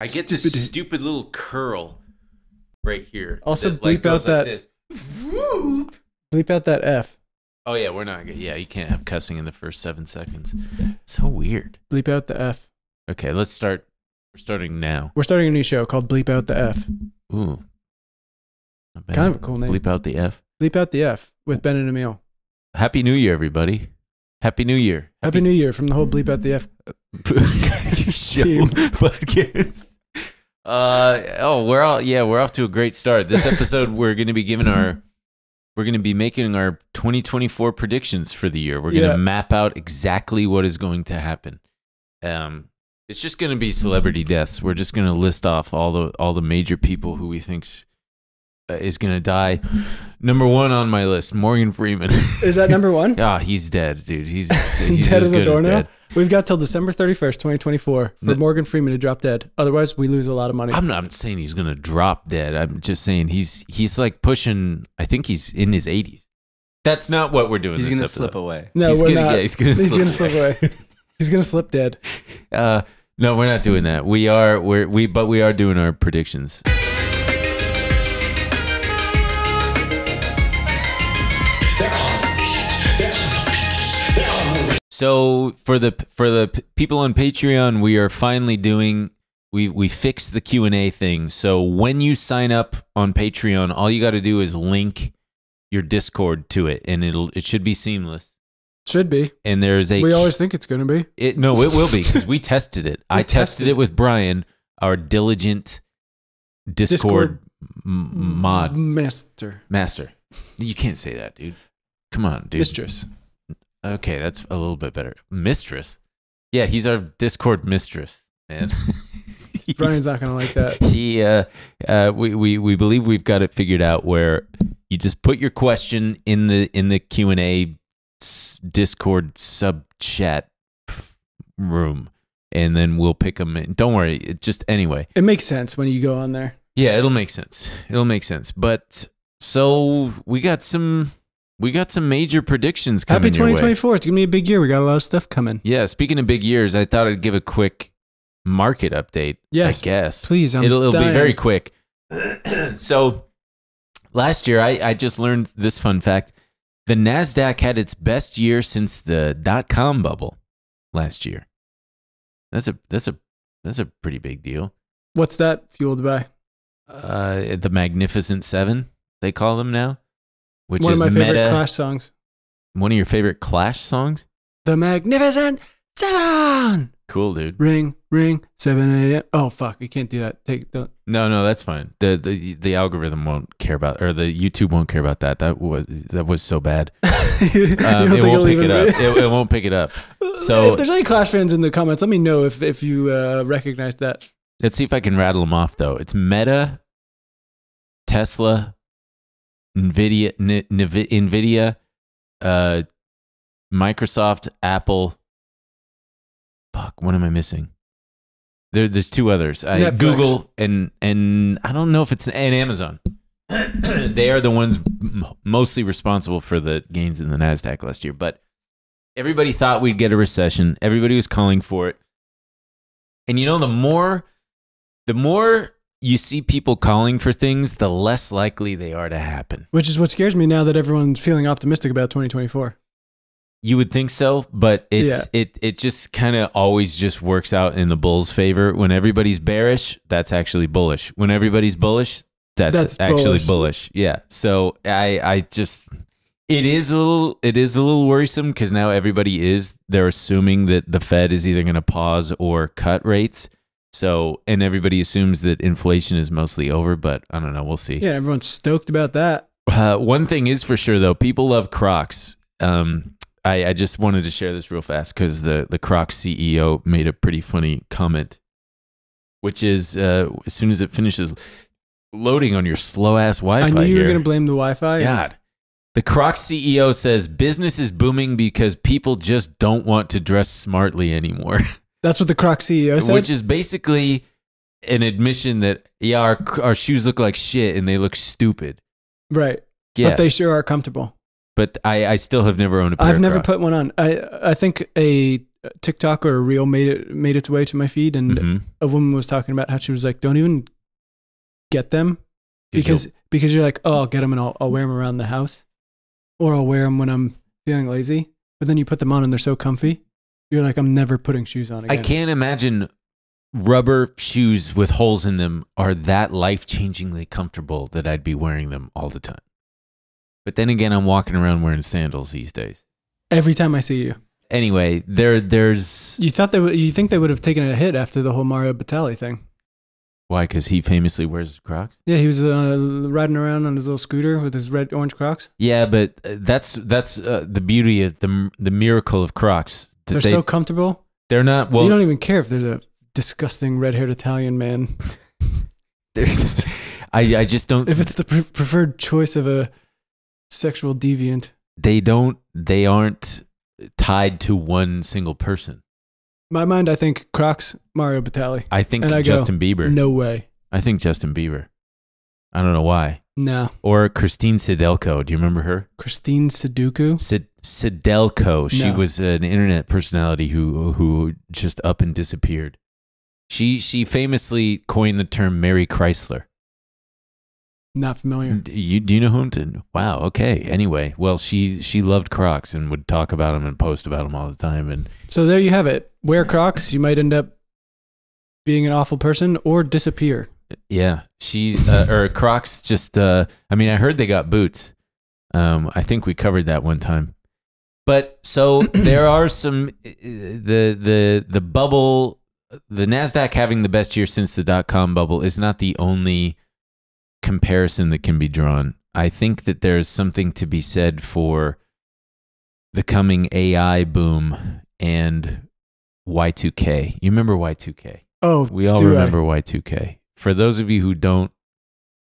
I get this stupid little curl right here. Also, that, bleep out that. Like Bleep out that F. Oh yeah, we're not. Yeah, you can't have cussing in the first 7 seconds. It's so weird. Bleep out the F. Okay, let's start. We're starting now. We're starting a new show called Bleep Out the F. Ooh, not bad. Kind of a cool name. Bleep out the F. Bleep Out the F with Ben and Emil. Happy New Year, everybody. Happy New Year. Happy New Year from the whole Bleep Out the F team. Podcast. We're off to a great start. This episode, we're going to be making our 2024 predictions for the year. We're going to map out exactly what is going to happen. It's just going to be celebrity deaths. We're just going to list off all the major people who we think is going to die. Number 1 on my list, Morgan Freeman. Is that number 1? Ah, he's dead, dude. He's dead as a doornail. We've got till December 31st, 2024 for Morgan Freeman to drop dead. Otherwise, we lose a lot of money. I'm not saying he's going to drop dead. I'm just saying he's like pushing, I think he's in his 80s. That's not what we're doing. He's going to slip away. No, we're not. Yeah, he's going to slip away. He's going to slip dead. No, we're not doing that. We are doing our predictions. So for the people on Patreon, we are finally doing. We fixed the Q&A thing. So when you sign up on Patreon, all you got to do is link your Discord to it, and it should be seamless. Should be. And there's we always think it's going to be. It will be because we tested it. I tested it with Brian, our diligent Discord mod master. You can't say that, dude. Come on, dude. Mistress. Okay, that's a little bit better. Mistress. Yeah, he's our Discord mistress, man. Brian's not gonna like that. We believe we've got it figured out where you just put your question in the Q&A Discord sub chat room, and then we'll pick them in. Don't worry, anyway. It makes sense when you go on there. Yeah, it'll make sense. But so we got some major predictions coming. Happy 2024. It's going to be a big year. We got a lot of stuff coming. Yeah, speaking of big years, I thought I'd give a quick market update. Yes, I guess. Please, it'll be very quick. So last year, I just learned this fun fact. The NASDAQ had its best year since the .com bubble last year. That's a pretty big deal. What's that fueled by? The Magnificent Seven, they call them now. Which one is of my favorite Meta. Clash songs. One of your favorite Clash songs? The Magnificent Seven. Cool, dude. Ring, ring, 7 a.m. Oh, fuck. You can't do that. No, that's fine. The algorithm won't care about, or the YouTube won't care about that. That was so bad. It won't pick it up. It won't pick it up. So if there's any Clash fans in the comments, let me know if you recognize that. Let's see if I can rattle them off, though. It's Meta, Tesla, NVIDIA, Microsoft, Apple. Fuck, what am I missing? There's 2 others. Google and I don't know if it's and Amazon. They are the ones mostly responsible for the gains in the NASDAQ last year. But everybody thought we'd get a recession. Everybody was calling for it. And the more you see people calling for things, the less likely they are to happen. Which is what scares me now that everyone's feeling optimistic about 2024. You would think so, but it just kind of always just works out in the bull's favor. When everybody's bearish, that's actually bullish. When everybody's bullish, that's actually bullish. Yeah. So it is a little worrisome because now they're assuming that the Fed is either going to pause or cut rates. So, and everybody assumes that inflation is mostly over, but I don't know. We'll see. Yeah, everyone's stoked about that. One thing is for sure, though, people love Crocs. I just wanted to share this real fast because the Crocs CEO made a pretty funny comment, which is as soon as it finishes loading on your slow-ass Wi-Fi I knew you were here, going to blame the Wi-Fi. God. The Crocs CEO says business is booming because people just don't want to dress smartly anymore. That's what the Crocs CEO said? Which is basically an admission that, yeah, our shoes look like shit and they look stupid. Right. Yeah. But they sure are comfortable. But I still have never owned a pair of I've never Crocs. put one on. I think a TikTok or a reel made its way to my feed, and a woman was talking about how she was like, "Don't even get them because you're like, oh, I'll get them and I'll wear them around the house, or I'll wear them when I'm feeling lazy. But then you put them on and they're so comfy, you're like, I'm never putting shoes on again." I can't imagine rubber shoes with holes in them are that life-changingly comfortable that I'd be wearing them all the time. But then again, I'm walking around wearing sandals these days. Every time I see you. Anyway, there's... You think they would have taken a hit after the whole Mario Batali thing? Why? Because he famously wears Crocs? Yeah, he was riding around on his little scooter with his red-orange Crocs. Yeah, but that's the beauty of the miracle of Crocs. They're so comfortable. They're not... Well, you don't even care if there's a disgusting red-haired Italian man. I just don't... If it's the preferred choice of a sexual deviant. They aren't tied to one single person. My mind, I think Crocs, Mario Batali. I think Justin Bieber. No way. I think Justin Bieber. I don't know why. No. Or Christine Sidelko. Do you remember her? Christine Siduku? Sidelko. She was an internet personality who just up and disappeared. She famously coined the term Mary Chrysler. Not familiar. Do you know whom? Wow. Okay. Anyway, well, she loved Crocs and would talk about them and post about them all the time. And so there you have it. Wear Crocs, you might end up being an awful person or disappear. Yeah, or Crocs. Just I mean, I heard they got boots. I think we covered that one time. But so there are some the bubble, the NASDAQ having the best year since the .com bubble is not the only comparison that can be drawn. I think that there's something to be said for the coming AI boom and Y2K. You remember Y2K? Oh, we all remember Y2K. For those of you who don't,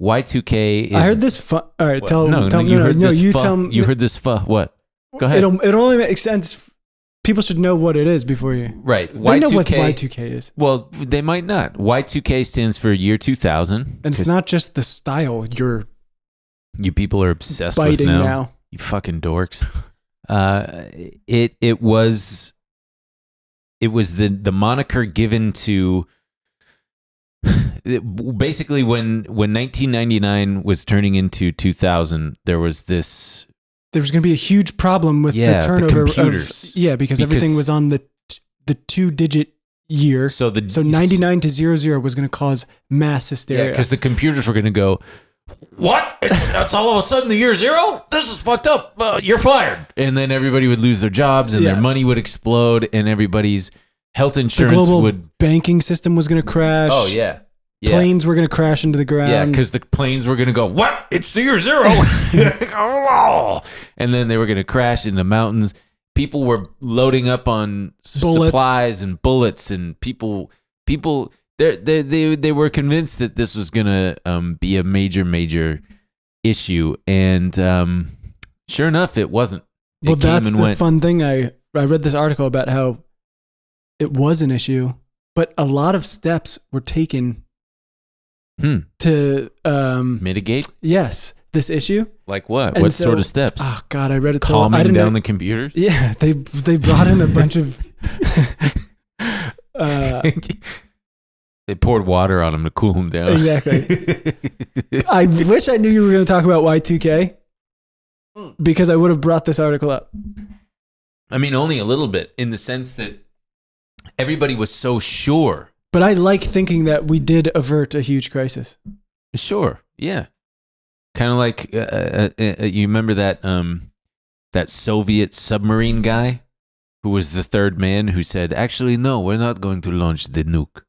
Y2K is... I heard this... All right, what? Tell me. You heard this... What? Go ahead. It only makes sense. People should know what it is before you... Right. They know what Y2K is. Well, they might not. Y2K stands for year 2000. And it's not just the style you people are obsessed with now. You fucking dorks. It was the moniker given to... Basically, when 1999 was turning into 2000, there was this... There was going to be a huge problem with the turnover the computers. Because everything was on the 2-digit year. So 99 to 00 was going to cause mass hysteria. Yeah, because the computers were going to go, what? That's all of a sudden the year 0? This is fucked up. You're fired. And then everybody would lose their jobs and their money would explode and everybody's health insurance banking system was going to crash. Oh, yeah. Planes were going to crash into the ground. Yeah, because the planes were going to go, what? It's the year 0. And then they were going to crash in the mountains. People were loading up on supplies and bullets, and people they were convinced that this was going to be a major issue. And sure enough, it wasn't. That's the fun thing. I read this article about how it was an issue, but a lot of steps were taken to mitigate? Yes, this issue. Like what? And what sort of steps? Oh God, I read it. Calming down the computers? Yeah, they brought in a bunch of... They poured water on them to cool them down. Exactly. I wish I knew you were going to talk about Y2K because I would have brought this article up. I mean, only a little bit in the sense that everybody was so sure. But I like thinking that we did avert a huge crisis. Sure. Yeah. Kind of like you remember that Soviet submarine guy who was the third man who said, actually, no, we're not going to launch the nuke.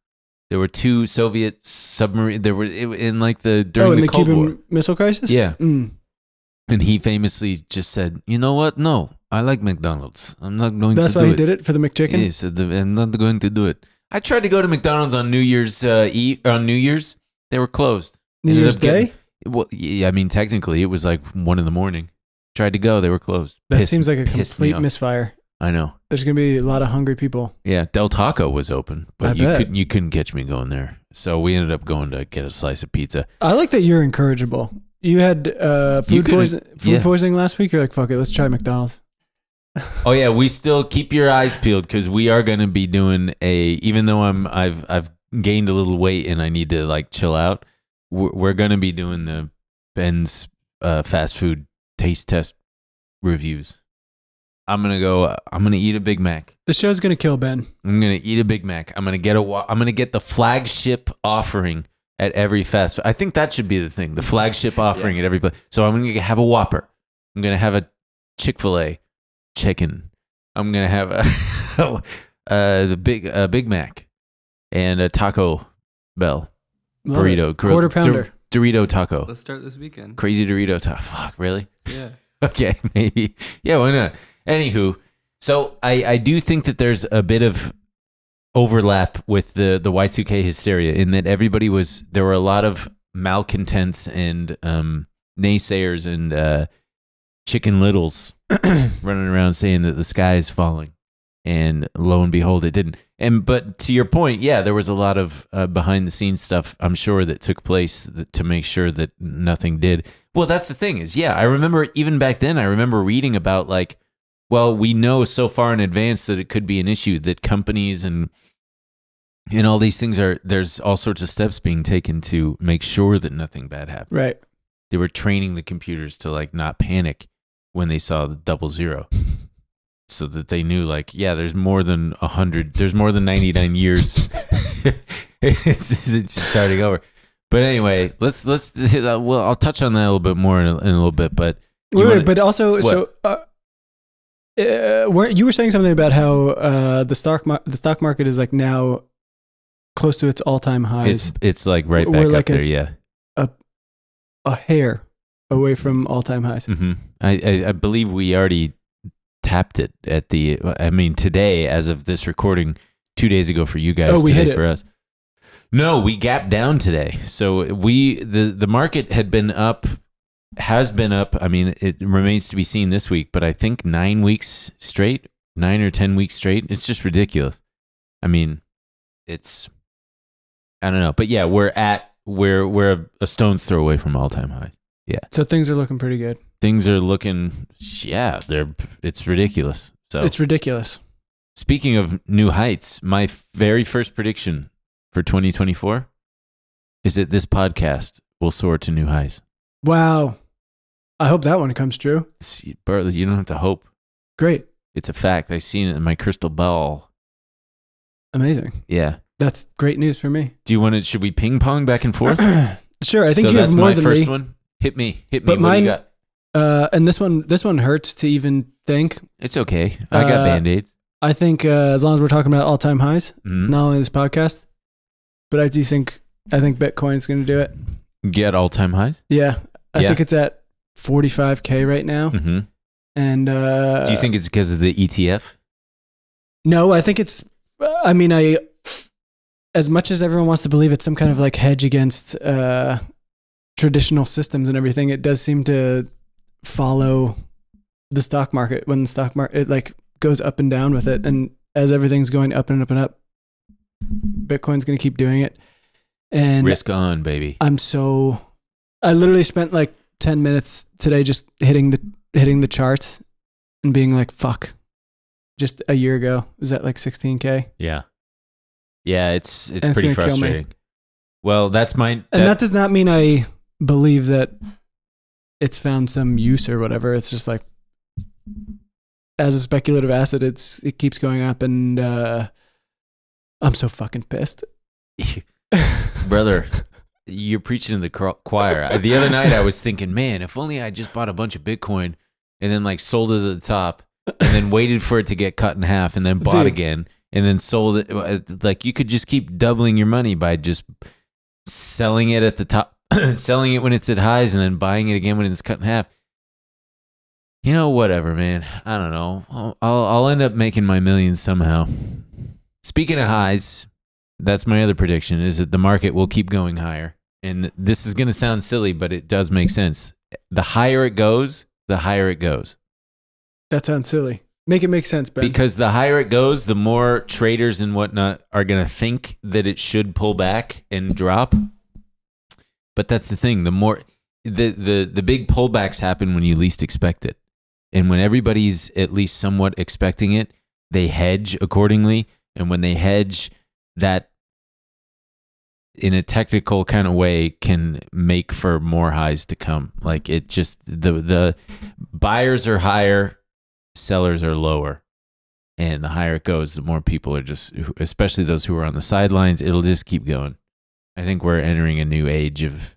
There were 2 Soviet submarines. There were in like during the Cold War. Cuban Missile Crisis? Yeah. And he famously just said, you know what? No, I like McDonald's. I'm not going to do it. That's why he did it for the McChicken? He said, I'm not going to do it. I tried to go to McDonald's on New Year's on New Year's. They were closed. New Year's Day? Well, yeah, I mean, technically, it was like 1 a.m. Tried to go, they were closed. That seems like a complete misfire. I know. There's gonna be a lot of hungry people. Yeah, Del Taco was open, but you couldn't catch me going there. So we ended up going to get a slice of pizza. I like that you're incorrigible. You had food poisoning last week. You're like, fuck it, let's try McDonald's. Oh yeah, we still keep your eyes peeled because we are going to be doing even though I've gained a little weight and I need to like chill out. We're going to be doing the Ben's fast food taste test reviews. I'm going to eat a Big Mac. The show's going to kill Ben. I'm going to eat a Big Mac. I'm going to get the flagship offering at every fast food. I think that should be the thing. The flagship offering at every place. So I'm going to have a Whopper. I'm going to have a Chick-fil-A chicken. I'm going to have a Big Mac and a Taco Bell burrito. Quarter pounder. Dorito taco. Let's start this weekend. Crazy Dorito taco. Fuck, really? Yeah. Okay, maybe. Yeah, why not? Anywho, so I do think that there's a bit of overlap with the Y2K hysteria in that there were a lot of malcontents and naysayers and chicken littles running around saying that the sky is falling, and lo and behold, it didn't. But to your point, yeah, there was a lot of behind the scenes stuff, I'm sure, that took place to make sure that nothing did. Well, that's the thing is, yeah, I remember even back then, I remember reading about like, well, we know so far in advance that it could be an issue, that companies and all these things there's all sorts of steps being taken to make sure that nothing bad happened. Right. They were training the computers to like not panic when they saw the 00. So that they knew, like, yeah, there's more than 100, there's more than 99 years. It's starting over. But anyway, let's well, I'll touch on that a little bit more in a little bit. But but also, what? So you were saying something about how the stock market is like now close to its all-time highs. It's like right back up there, yeah. A hair away from all-time highs. Mm-hmm. I believe we already tapped it at today, as of this recording, 2 days ago for you guys. Oh, we hit it for us. No, we gapped down today. So the market has been up. I mean, it remains to be seen this week, but I think 9 weeks straight, 9 or 10 weeks straight. It's just ridiculous. I mean, I don't know, but yeah, we're a stone's throw away from all-time highs. Yeah. So things are looking pretty good. Things are looking, yeah, it's ridiculous. So it's ridiculous. Speaking of new heights, my very first prediction for 2024 is that this podcast will soar to new highs. Wow. I hope that one comes true. Bro, you don't have to hope. Great. It's a fact. I've seen it in my crystal ball. Amazing. Yeah. That's great news for me. Should we ping pong back and forth? Sure. I think you have more than me. That's my first one. Hit me. But what mine, do you got? And this one hurts to even think. It's okay. I got Band-Aids. I think as long as we're talking about all-time highs, not only this podcast, but I think Bitcoin's going to do it. Get all-time highs? Yeah. I think it's at 45K right now. Mm-hmm. And do you think it's because of the ETF? No, I think it's, as much as everyone wants to believe it's some kind of like hedge against traditional systems and everything, it does seem to follow the stock market. When the stock market, it like goes up and down with it. And as everything's going up and up and up, Bitcoin's going to keep doing it. And risk on, baby. I literally spent like 10 minutes today just hitting the charts and being like, fuck. Just a year ago, it was at like 16K. Yeah. Yeah, it's pretty frustrating. Well, that's mine. And that does not mean I believe that it's found some use or whatever. It's just like, as a speculative asset, it keeps going up, and I'm so fucking pissed. Brother, you're preaching to the choir. The other night I was thinking, man, if only I just bought a bunch of Bitcoin and then like sold it at the top and then waited for it to get cut in half and then bought again and then sold it. Like, you could just keep doubling your money by just selling it at the top, selling it when it's at highs and then buying it again when it's cut in half. You know, whatever, man. I don't know. I'll end up making my millions somehow. Speaking of highs, that's my other prediction, is that the market will keep going higher. And this is going to sound silly, but it does make sense. The higher it goes, the higher it goes. That sounds silly. Make it make sense, Ben. Because the higher it goes, the more traders and whatnot are going to think that it should pull back and drop. But that's the thing. The more the big pullbacks happen when you least expect it. And when everybody's at least somewhat expecting it, they hedge accordingly. And when they hedge, that in a technical kind of way can make for more highs to come. Like it just, the buyers are higher, sellers are lower. And the higher it goes, the more people are just, especially those who are on the sidelines, it'll just keep going. I think we're entering a new age of,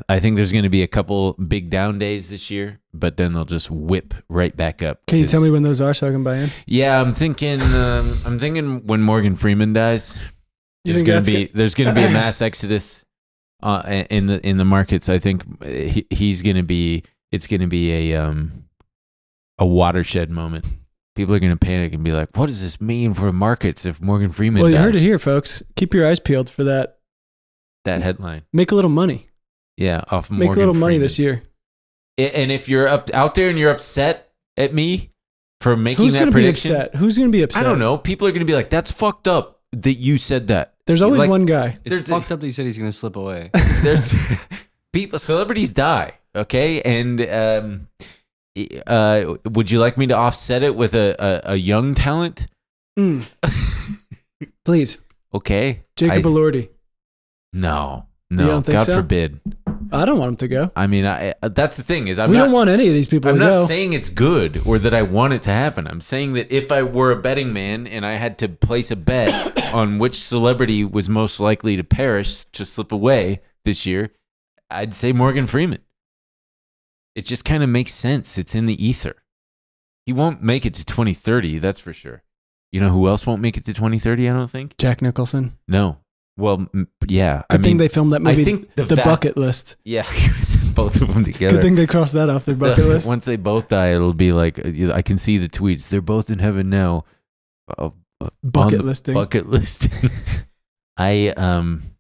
I think there's going to be a couple big down days this year, but then they'll just whip right back up. Can you tell me when those are so I can buy in? Yeah, I'm thinking when Morgan Freeman dies, there's going to be a mass exodus in the markets. I think it's going to be a watershed moment. People are going to panic and be like, what does this mean for markets if Morgan Freeman dies? Well, you heard it here, folks. Keep your eyes peeled for that headline. Make a little money. Yeah, off Morgan Make a little Freeman. money this year. And if you're out there and you're upset at me for making that prediction. Who's going to be upset? I don't know. People are going to be like, that's fucked up that you said that. There's always one guy. It's fucked up that he said he's going to slip away. There's celebrities die, okay? And would you like me to offset it with a young talent? Please. Okay. Jacob Elordi. No. You don't think God so? forbid. I don't want him to go. I mean, that's the thing is, we don't want any of these people to go. I'm not saying it's good or that I want it to happen. I'm saying that if I were a betting man and I had to place a bet on which celebrity was most likely to perish, to slip away this year, I'd say Morgan Freeman. It just kind of makes sense. It's in the ether. He won't make it to 2030, that's for sure. You know who else won't make it to 2030, I don't think? Jack Nicholson. No. Well, yeah. Good thing they filmed that movie, I think The Bucket List. Yeah, both of them together. Good thing they crossed that off their bucket list. Once they both die, it'll be like, I can see the tweets. They're both in heaven now. Bucket listing. Bucket listing. No, I'm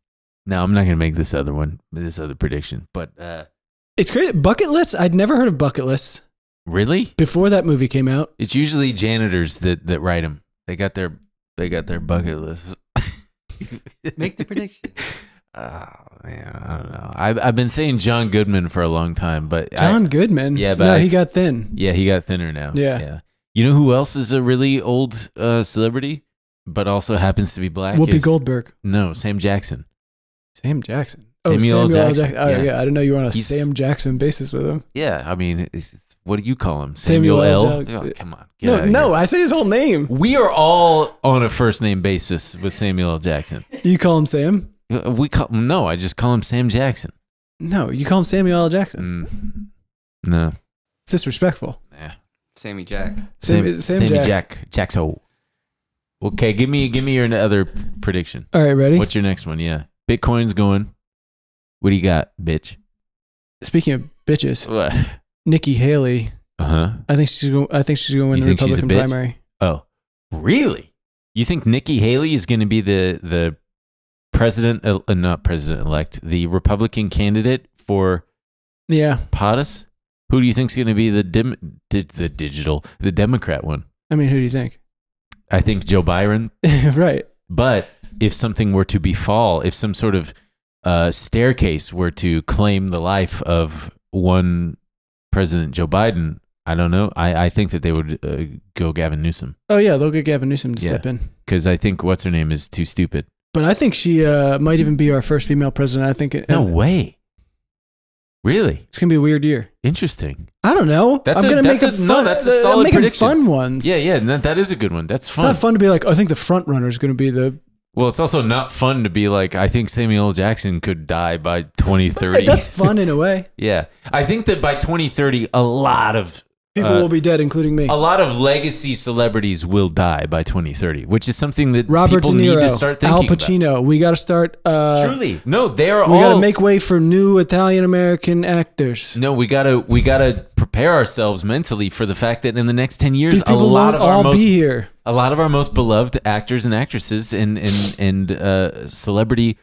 not going to make this other prediction, but... It's great. Bucket lists, I'd never heard of bucket lists. Really? Before that movie came out. It's usually janitors that write them. They got their bucket lists. Make the prediction. Oh man, I don't know. I've been saying John Goodman for a long time, but John Goodman. Yeah, but no, he got thin. Yeah, he got thinner now. Yeah. You know who else is a really old celebrity, but also happens to be black? Whoopi Goldberg. No, Sam Jackson. Sam Jackson. Samuel L. Jackson. Oh yeah, I didn't know you were on a Sam Jackson basis with him. Yeah, I mean, what do you call him? Samuel L. Oh, come on. No, I say his whole name. We are all on a first name basis with Samuel L. Jackson. You call him Sam? No, I just call him Sam Jackson. No, you call him Samuel L. Jackson. No. It's disrespectful. Yeah. Sammy Jack. Sammy Jack. Jackso. Okay, give me your other prediction. All right, ready? What's your next one? Yeah. Bitcoin's going. What do you got, bitch? Speaking of bitches, what? Nikki Haley. I think she's going to win the Republican primary. Oh, really? You think Nikki Haley is going to be the president, not president-elect, the Republican candidate for POTUS? Who do you think is going to be the Democrat one? I mean, who do you think? I think Joe Biden. Right. But if something were to befall, if some sort of staircase were to claim the life of one President Joe Biden, I don't know. I think that they would go Gavin Newsom. Oh, yeah, they'll get Gavin Newsom to step in. Because I think what's her name is too stupid. But I think she might even be our first female president. I think. No way. Really? It's going to be a weird year. Interesting. I don't know. That's a solid prediction. Fun ones. Yeah, that is a good one. That's fun. It's not fun to be like, I think the front runner is going to be the... Well, it's also not fun to be like, I think Samuel L. Jackson could die by 2030. That's fun in a way. Yeah. I think that by 2030, a lot of... people will be dead, including me. A lot of legacy celebrities will die by 2030, which is something that Robert people De Niro, need to start thinking Al Pacino. about. We got to start... Truly. No, we got to make way for new Italian-American actors. No, we gotta prepare ourselves mentally for the fact that in the next 10 years, these people won't all be here. A lot of our most beloved actors and actresses and celebrities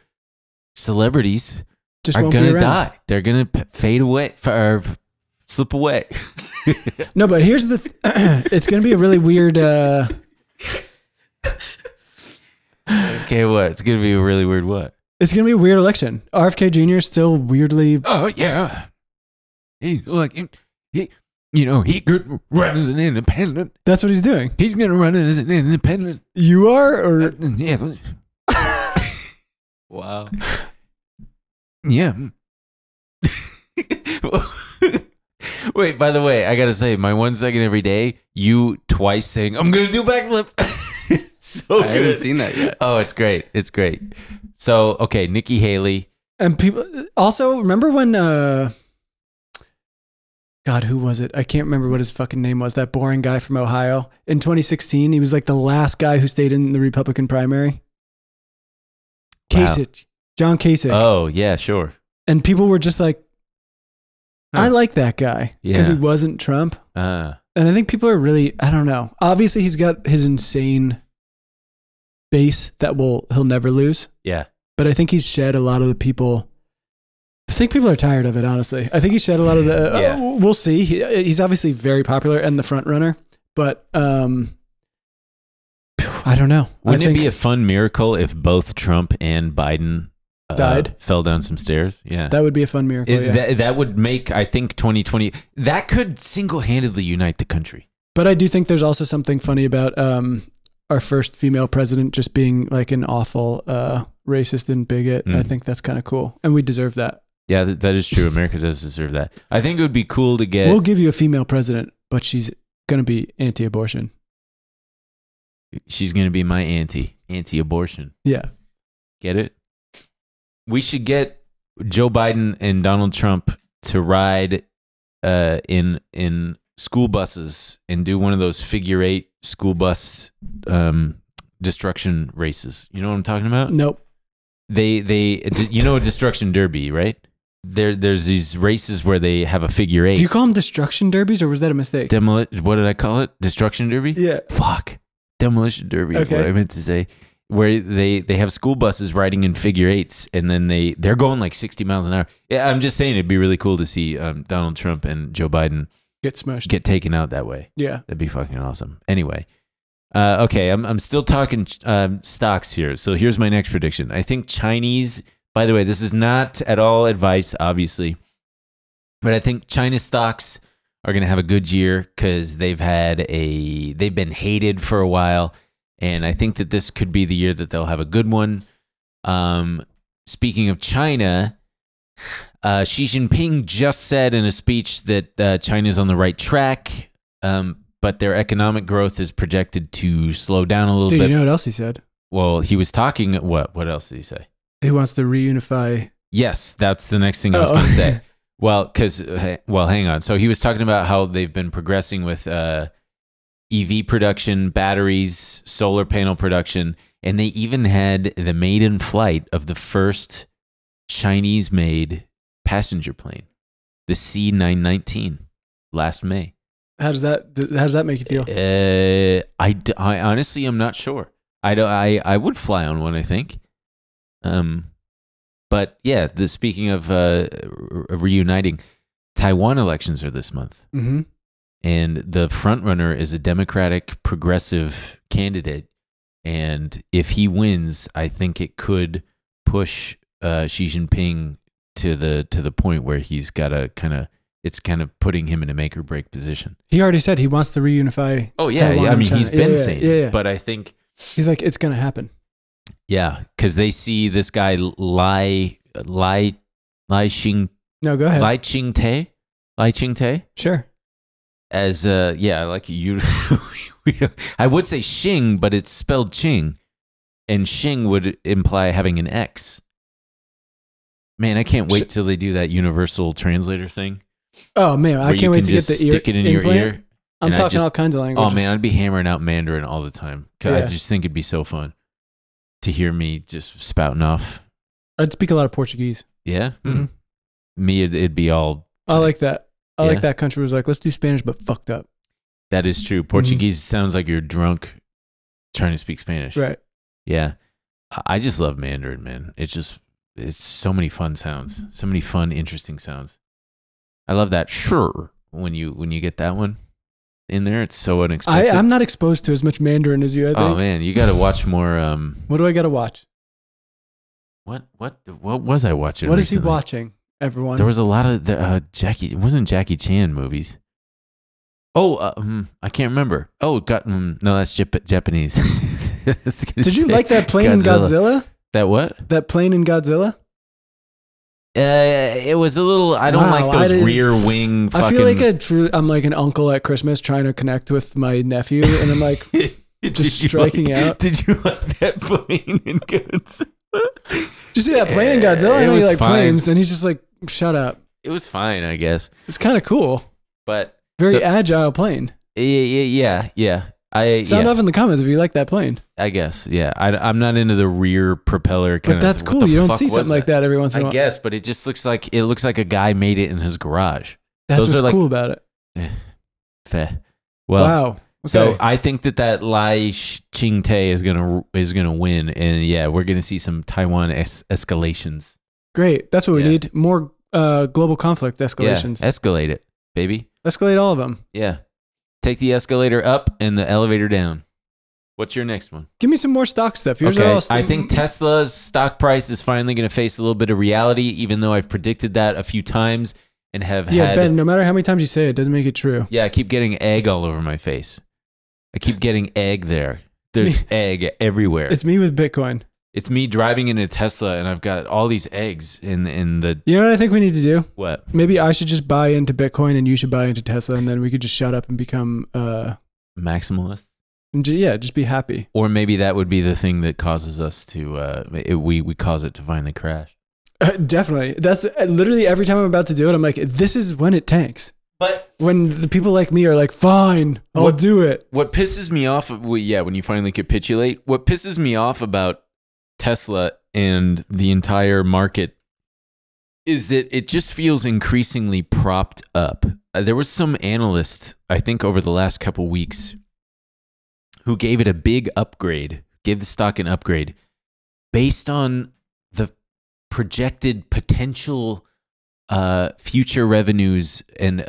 just are going to die. They're going to fade away or slip away. No, but here's the it's going to be a really weird Okay, what? It's going to be a really weird what? It's going to be a weird election. RFK Jr. is still weirdly... Oh, yeah. He's like... You know, he could run as an independent. That's what he's doing. He's going to run as an independent. You are, or Yes. Wow. Yeah. Wait, by the way, I got to say, my 1 second every day, you twice saying, I'm going to do a backflip. So I haven't seen that yet. Oh, it's great. It's great. So, okay, Nikki Haley. and people also remember when God, who was it? I can't remember what his fucking name was. That boring guy from Ohio in 2016. He was like the last guy who stayed in the Republican primary. Wow. Kasich, John Kasich. Oh, yeah, sure. And people were just like, I Huh. like that guy because Yeah. he wasn't Trump. Uh, And I think people are really, I don't know. Obviously, he's got his insane base that he'll never lose. yeah. But I think he's shed a lot of the people. I think people are tired of it, honestly. I think he shed a lot of the. Yeah. We'll see. He's obviously very popular and the front runner, but I don't know. Wouldn't I think it be a fun miracle if both Trump and Biden Died? fell down some stairs? Yeah. that would be a fun miracle. Yeah. That would make, I think, 2020, that could single-handedly unite the country. But I do think there's also something funny about our first female president just being like an awful racist and bigot. Mm. I think that's kind of cool, and we deserve that. Yeah, that is true. America does deserve that. I think it would be cool to get... We'll give you a female president, but she's going to be anti-abortion. She's going to be my anti-abortion. Yeah. Get it? We should get Joe Biden and Donald Trump to ride in school buses and do one of those figure 8 school bus destruction races. You know what I'm talking about? Nope. You know a destruction derby, right? There's these races where they have a figure 8. Do you call them destruction derbies, or was that a mistake? What did I call it? Destruction derby? Yeah. Fuck. Demolition derby is Okay. what I meant to say. Where they have school buses riding in figure 8s, and then they're going like 60 miles an hour. Yeah, I'm just saying it'd be really cool to see Donald Trump and Joe Biden Get smushed. get taken out that way. Yeah. That'd be fucking awesome. Anyway, okay, I'm still talking stocks here. So here's my next prediction. I think Chinese. By the way, this is not at all advice, obviously, but I think China stocks are going to have a good year because they've been hated for a while, and I think that this could be the year that they'll have a good one. Speaking of China, Xi Jinping just said in a speech that China is on the right track, but their economic growth is projected to slow down a little Dude, bit. you know what else he said? Well, he was talking. What else did he say? He wants to reunify. Yes, that's the next thing I was going to say. Well, hang on. So he was talking about how they've been progressing with EV production, batteries, solar panel production, and they even had the maiden flight of the first Chinese-made passenger plane, the C919, last May. How does that make you feel? I honestly am not sure. I would fly on one, I think. But yeah, speaking of reuniting, Taiwan elections are this month. Mm-hmm. And the front runner is a Democratic progressive candidate. And if he wins, I think it could push Xi Jinping to the point where he's got to it's kind of putting him in a make or break position. He already said he wants to reunify. Oh yeah, Taiwan I and mean China. he's been Yeah, saying, yeah. but I think He's like, it's going to happen. yeah, because they see this guy Lai Ching-te No, go ahead. Lai Ching-te Sure. as like you. I would say Xing, but it's spelled Ching, and Xing would imply having an X. Man, I can't wait till they do that universal translator thing. Oh man, I where can't you wait can to get just the ear stick it in implant. your ear. I'm and I talking just- all kinds of languages. Oh man, I'd be hammering out Mandarin all the time. 'Cause I Yeah. just think it'd be so fun to hear me just spouting off. I'd speak a lot of Portuguese. Yeah, Mhm. Me, it'd be all. I like that. I Yeah. like that country was like, let's do Spanish, but fucked up. That is true. Portuguese sounds like you're drunk trying to speak Spanish. Right. Yeah. I just love Mandarin, man. It's so many fun sounds. So many fun, interesting sounds. I love that sure when you get that one in there. It's so unexpected. I'm not exposed to as much Mandarin as you, I think. Oh man, you got to watch more What do I got to watch? what was I watching? What is he recently? watching, everyone? There was a lot of Jackie. It wasn't Jackie Chan movies. I can't remember. Oh, no, that's Japanese. Did you like that plane in Godzilla? That what? That plane in Godzilla? It was a little. I don't like those rear wing. I feel like I'm like an uncle at Christmas trying to connect with my nephew, and I'm like just striking out. Did you like that plane in Godzilla? Did you see that plane in Godzilla? I know you like planes, and he's just like, shut up. It was fine, I guess. It's kind of cool, but very agile plane. Yeah. Sound off in the comments if you like that plane. I guess, yeah. I'm not into the rear propeller kind of. But that's cool. You don't see something like that every once in a while. I guess, but it just looks like a guy made it in his garage. That's what's cool about it. Fair. Well, wow. Okay. So I think that Lai Ching-te is gonna win, and yeah, we're gonna see some Taiwan escalations. Great. That's what we need. More global conflict escalations. Yeah, escalate it, baby. Escalate all of them. Yeah. Take the escalator up and the elevator down. What's your next one? Give me some more stock stuff. I think Tesla's stock price is finally going to face a little bit of reality, even though I've predicted that a few times and have had... Yeah, Ben, no matter how many times you say it, it doesn't make it true. Yeah, I keep getting egg all over my face. I keep getting egg there. There's egg everywhere. It's me with Bitcoin. It's me driving in a Tesla, and I've got all these eggs in the... You know what I think we need to do? What? Maybe I should just buy into Bitcoin, and you should buy into Tesla, and then we could just shut up and become... maximalists? Yeah, just be happy. Or maybe that would be the thing that causes us to... we cause it to finally crash. Definitely. That's literally every time I'm about to do it, I'm like, this is when it tanks. But when the people like me are like, fine, I'll do it. What pisses me off... when you finally capitulate, what pisses me off about Tesla and the entire market is that it just feels increasingly propped up. There was some analyst, I think over the last couple weeks, who gave it a big upgrade, gave the stock an upgrade based on the projected potential future revenues and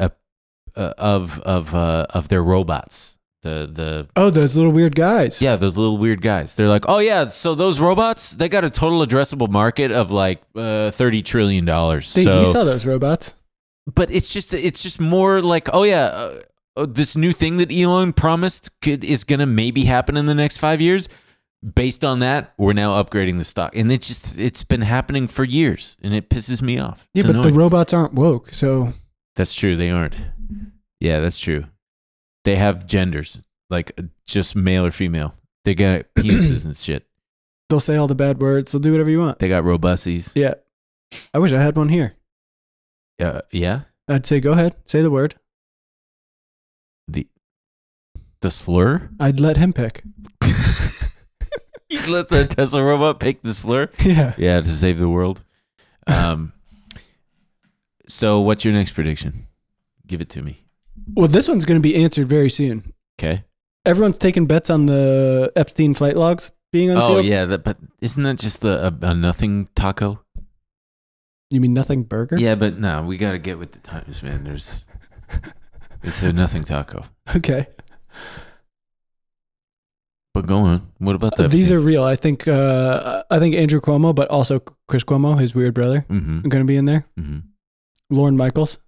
of their robots. Those little weird guys. Yeah, those little weird guys. They're like, oh yeah, so those robots, they got a total addressable market of like $30 trillion. You saw those robots. But it's just more like, oh yeah, this new thing that Elon promised is gonna maybe happen in the next 5 years. Based on that, we're now upgrading the stock, and it's been happening for years, and it pisses me off. It's annoying. The robots aren't woke, so that's true. They aren't. Yeah, that's true. They have genders, like just male or female. They got penises and shit. They'll say all the bad words. They'll do whatever you want. They got robussies. Yeah. I wish I had one here. Yeah? I'd say, go ahead. Say the word. The slur? I'd let him pick. You'd let the Tesla robot pick the slur? Yeah. Yeah, to save the world. So what's your next prediction? Give it to me. Well, this one's going to be answered very soon. Okay. Everyone's taking bets on the Epstein flight logs being unsealed. Oh, yeah. But isn't that just a nothing taco? You mean nothing burger? Yeah, but no, we got to get with the times, man. It's a nothing taco. Okay. But go on. What about that? These are real. I think Andrew Cuomo, but also Chris Cuomo, his weird brother, are going to be in there. Mm-hmm. Lorne Michaels.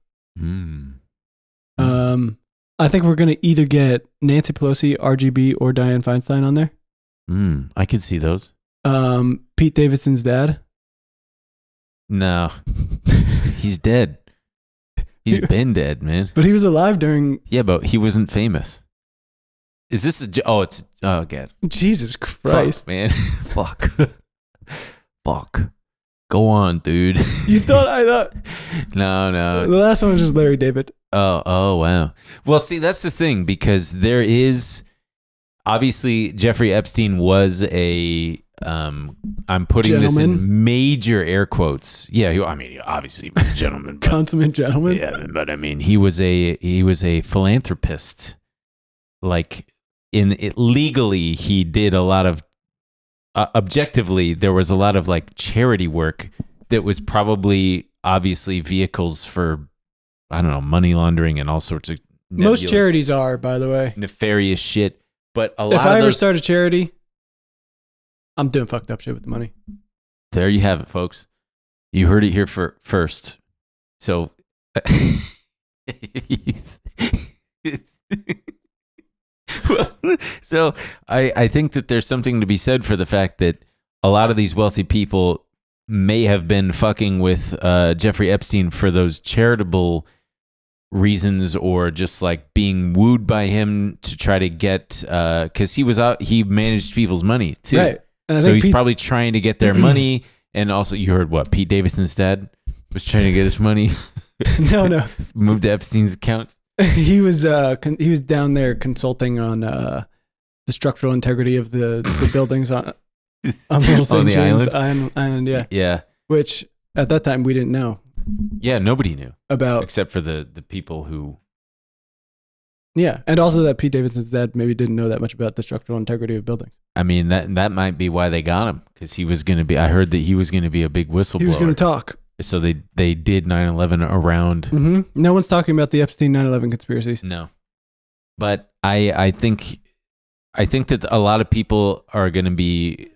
I think we're going to either get Nancy Pelosi, RGB, or Dianne Feinstein on there. I can see those. Pete Davidson's dad. No. He's dead. He's been dead, man. But he was alive during... Yeah, but he wasn't famous. Is this oh, God. Jesus Christ. Fuck, man. Fuck. Go on, dude. You thought I thought... No. The last one was just Larry David. Oh, wow. Well, see, that's the thing, because there is... Obviously, Jeffrey Epstein was a... I'm putting this in major air quotes. Yeah, obviously, a gentleman. Consummate gentleman? Yeah, but I mean, he was a philanthropist. Like, legally, he did a lot of... objectively, there was a lot of like charity work that was probably obviously vehicles for, I don't know, money laundering and all sorts of most charities are, by the way, nefarious shit. But if I ever start a charity, I'm doing fucked up shit with the money. There you have it, folks. You heard it here first. So So I think that there's something to be said for the fact that a lot of these wealthy people may have been fucking with Jeffrey Epstein for those charitable reasons, or just like being wooed by him to try to get, because he managed people's money too. Right. And I so think he's probably trying to get their money. And also, you heard what Pete Davidson's dad was trying to get his money. No. Moved to Epstein's account. He was down there consulting on the structural integrity of the buildings on Little St. James Island. Yeah. Yeah. Which at that time we didn't know. Yeah, nobody knew about, except for the people who. Yeah, and also that Pete Davidson's dad maybe didn't know that much about the structural integrity of buildings. I mean, that might be why they got him, because he was going to be. I heard that he was going to be a big whistleblower. He was going to talk. So they did 9/11 around. Mm-hmm. No one's talking about the Epstein 9/11 conspiracies. No, but I think that a lot of people are going to be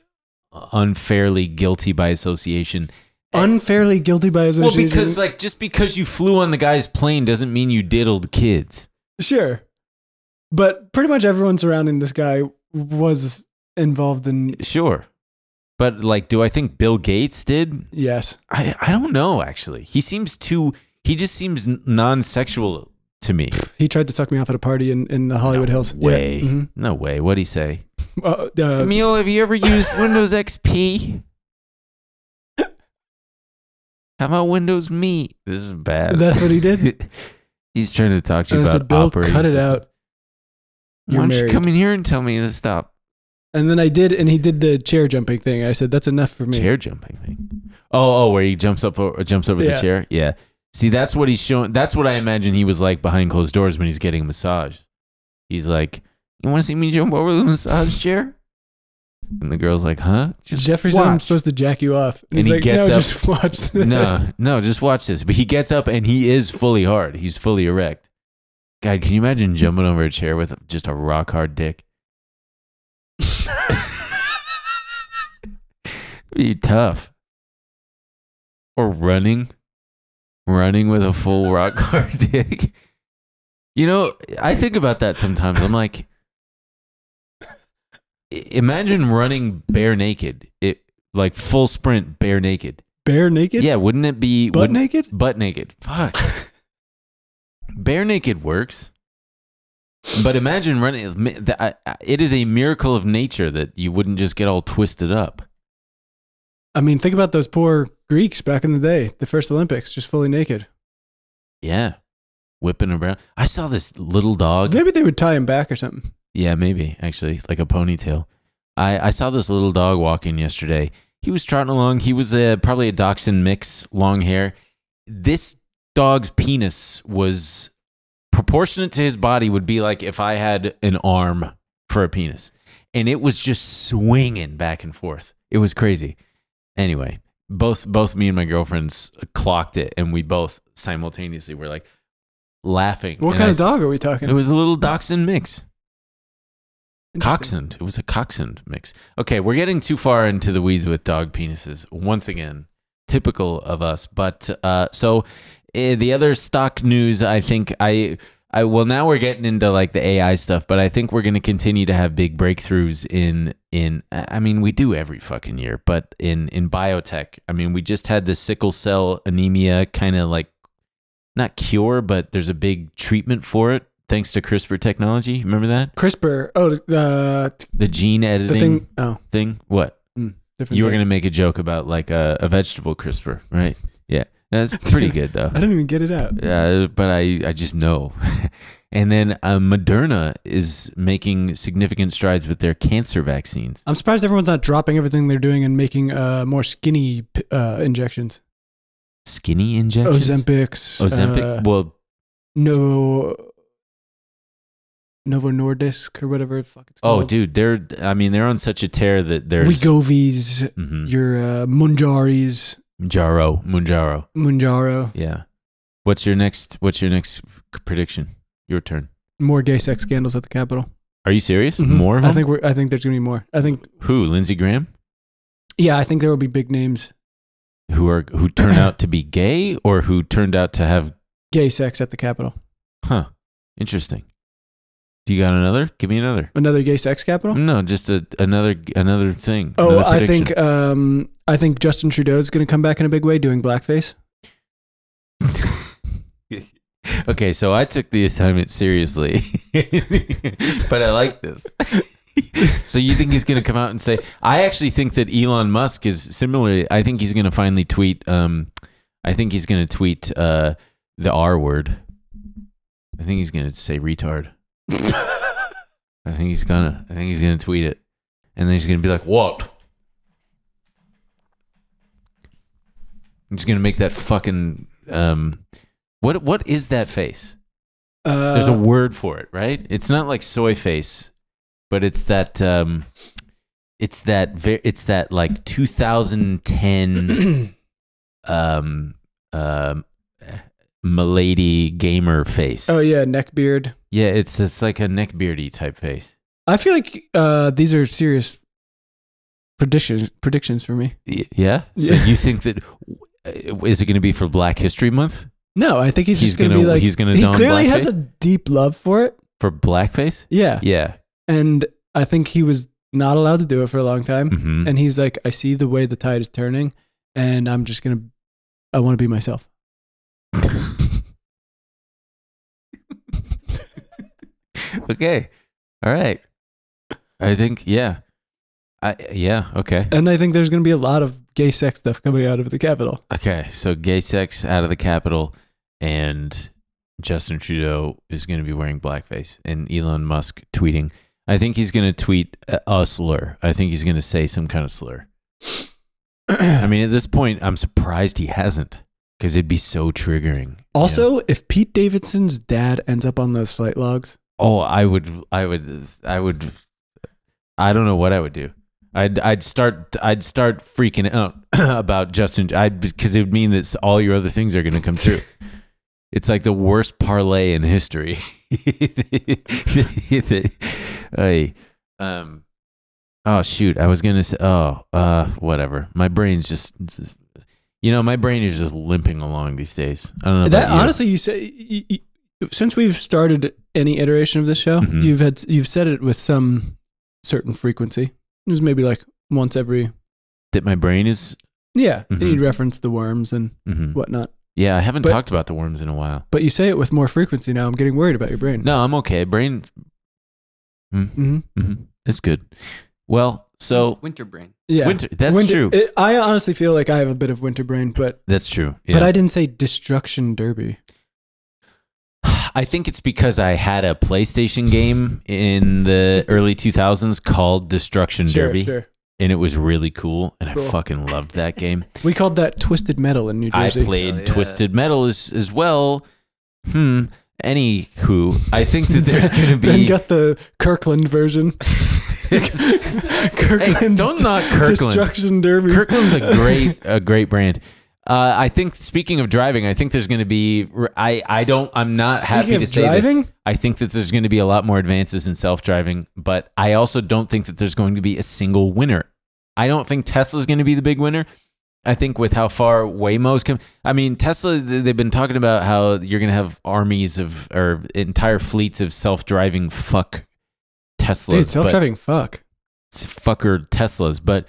unfairly guilty by association. Unfairly guilty by association. Well, because just because you flew on the guy's plane doesn't mean you diddled kids. Sure, but pretty much everyone surrounding this guy was involved in. Sure. But do I think Bill Gates did? Yes. I don't know, actually. He just seems non-sexual to me. He tried to suck me off at a party in the Hollywood Hills. Way. Yeah. Mm-hmm. No way. What'd he say? Emil, have you ever used Windows XP? How about Windows Me? This is bad. That's what he did? He's trying to talk to you about said, Bill, operating cut it system. out. Why don't you come in here and tell me to stop? And then I did, and he did the chair jumping thing. I said, that's enough for me. Chair jumping thing. Oh, where he jumps over the chair? Yeah. See, that's what he's showing. That's what I imagine he was like behind closed doors when he's getting a massage. He's like, you want to see me jump over the massage chair? And the girl's like, huh? Jeffrey said I'm supposed to jack you off. And he like, gets no, up. just watch this. No, just watch this. But he gets up and he is fully hard. He's fully erect. God, can you imagine jumping over a chair with just a rock hard dick? Be tough. Or running with a full rock hard dick. You know, I think about that sometimes. I'm like, imagine running bare naked. Like full sprint bare naked. Bare naked? Yeah, wouldn't it be butt naked? Butt naked. Fuck. Bare naked works. But imagine running. It is a miracle of nature that you wouldn't just get all twisted up. I mean, think about those poor Greeks back in the day, the first Olympics, just fully naked. Yeah. Whipping around. I saw this little dog. Maybe they would tie him back or something. Yeah, maybe, actually, like a ponytail. I saw this little dog walking yesterday. He was trotting along. He was probably a dachshund mix, long hair. This dog's penis was proportionate to his body, would be like if I had an arm for a penis. And it was just swinging back and forth. It was crazy. Anyway, both me and my girlfriends clocked it, and we both simultaneously were like laughing. What kind of dog are we talking? It was a little dachshund mix. Coxsund. It was a coxsund mix. Okay, we're getting too far into the weeds with dog penises once again. Typical of us. But so the other stock news, I think well, now we're getting into like the AI stuff, but I think we're going to continue to have big breakthroughs in I mean, we do every fucking year, but in biotech. I mean, we just had the sickle cell anemia kind of like not cure, but there's a big treatment for it thanks to CRISPR technology. Remember that? CRISPR. Oh, the gene editing thing. What? You were going to make a joke about like a vegetable CRISPR, right? Yeah. That's pretty good, though. I didn't even get it out. Yeah, but I just know. And then Moderna is making significant strides with their cancer vaccines. I'm surprised everyone's not dropping everything they're doing and making more skinny injections. Skinny injections? Ozempic. Well, Novo Nordisk or whatever the fuck it's called. Oh, dude, they're on such a tear that there's Wegovy's, your Mounjaris. Mounjaro. Yeah. What's your next prediction? Your turn. More gay sex scandals at the Capitol. Are you serious? Mm-hmm. More of them? I think there's gonna be more. I think who? Lindsey Graham? Yeah, I think there will be big names who turn out to be gay or who turned out to have gay sex at the Capitol. Huh. Interesting. Do you got another? Give me another. Another gay sex capital? No, just another thing. Oh, another I think Justin Trudeau is going to come back in a big way doing blackface. Okay, so I took the assignment seriously, but I like this. So you think he's going to come out and say? I actually think that Elon Musk is similarly. I think he's going to finally tweet. I think he's going to tweet the R word. I think he's going to say retard. I think he's gonna tweet it, and then he's gonna be like, "What?" He's gonna make that fucking what is that face? There's a word for it, right? It's not like soy face, but it's that like 2010 Milady gamer face. Oh yeah, neck beard. Yeah, it's like a neckbeardy type face. I feel like these are serious predictions for me. Yeah? So you think that is it going to be for Black History Month? No, I think he's just going to be like he clearly has a deep love for it. For blackface? Yeah. Yeah. And I think he was not allowed to do it for a long time. Mm-hmm. And he's like, I see the way the tide is turning, and I want to be myself. Okay. All right. I think, yeah. Okay. And I think there's going to be a lot of gay sex stuff coming out of the Capitol. Okay. So gay sex out of the Capitol, and Justin Trudeau is going to be wearing blackface, and Elon Musk tweeting. I think he's going to tweet a slur. I think he's going to say some kind of slur. I mean, at this point, I'm surprised he hasn't, because it'd be so triggering. Also, if Pete Davidson's dad ends up on those flight logs. Oh, I would. I don't know what I would do. I'd start freaking out about Justin. Because it would mean that all your other things are going to come true. It's like the worst parlay in history. Oh shoot! I was gonna say. Whatever. My brain's just. My brain is just limping along these days. I don't know. That honestly, you say. Since we've started any iteration of this show, mm-hmm. you've said it with some certain frequency. It was maybe like once every. That my brain is. Yeah, mm-hmm. you'd reference the worms and mm-hmm. whatnot. Yeah, I haven't talked about the worms in a while. But you say it with more frequency now. I'm getting worried about your brain. No, I'm okay. Brain. Mm-hmm. Mm-hmm. It's good. Well, so winter brain. Yeah, winter. That's true. I honestly feel like I have a bit of winter brain, but that's true. Yeah. But I didn't say Destruction Derby. I think it's because I had a PlayStation game in the early 2000s called Destruction Derby. Sure. And it was really cool, and I fucking loved that game. We called that Twisted Metal in New Jersey. I played Twisted Metal as well. Anywho, I think that there's going to be... Ben got the Kirkland version. Kirkland's don't knock Kirkland. Destruction Derby. Kirkland's a great brand. I think, speaking of driving, I think there's going to be. I'm not happy to say this. I think that there's going to be a lot more advances in self-driving, but I also don't think that there's going to be a single winner. I don't think Tesla's going to be the big winner. I think with how far Waymo's come. I mean, Tesla, they've been talking about how you're going to have armies or entire fleets of self-driving fuck Teslas. Dude, self-driving fuck. It's fucker Teslas. But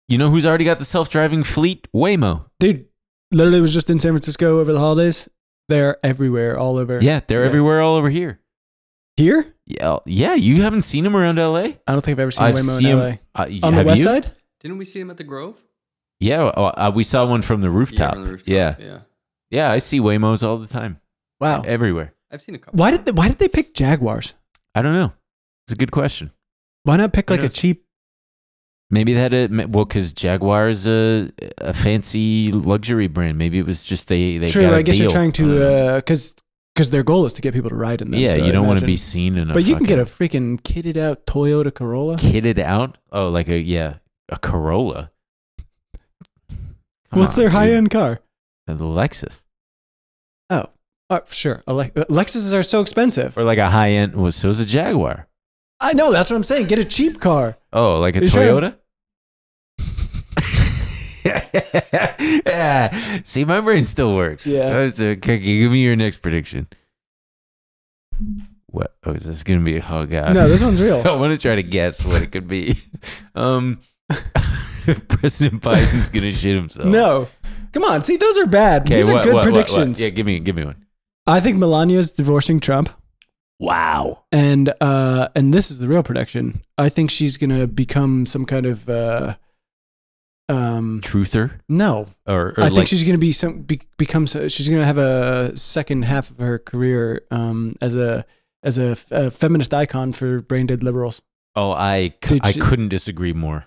you know who's already got the self-driving fleet? Waymo. Dude, literally was just in San Francisco over the holidays. They're everywhere, all over. Yeah, they're everywhere, all over here. Here? Yeah. You haven't seen them around LA? I don't think I've ever seen Waymo in LA. On the west side? Didn't we see him at the Grove? Yeah, we saw one from the rooftop. Yeah. I see Waymos all the time. Wow, everywhere. I've seen a couple. Why did they pick Jaguars? I don't know. It's a good question. Why not pick like a cheap? Maybe because Jaguar is a fancy luxury brand. Maybe it was just they True, got a I guess deal. You're trying to because their goal is to get people to ride in them. Yeah, so you don't want to be seen in a. But you can get a freaking kitted out Toyota Corolla. Kitted out? Oh, like a Corolla. What's their high-end car? The Lexus. Oh, sure. Lexuses are so expensive. Or like a high-end. Well, so is a Jaguar. I know. That's what I'm saying. Get a cheap car. Oh, like a Toyota? Yeah. See, my brain still works. Yeah. Okay, give me your next prediction. what? Oh, is this gonna be? Oh god. No, this one's real. I want to try to guess what it could be. President Biden's gonna shit himself. No, come on. See, those are bad. These are good predictions. What? Yeah, give me one. I think Melania's divorcing Trump. Wow. And this is the real prediction. I think she's gonna become some kind of truther. No, or I think she's gonna become. She's gonna have a second half of her career as a feminist icon for brain dead liberals. Oh, I couldn't disagree more.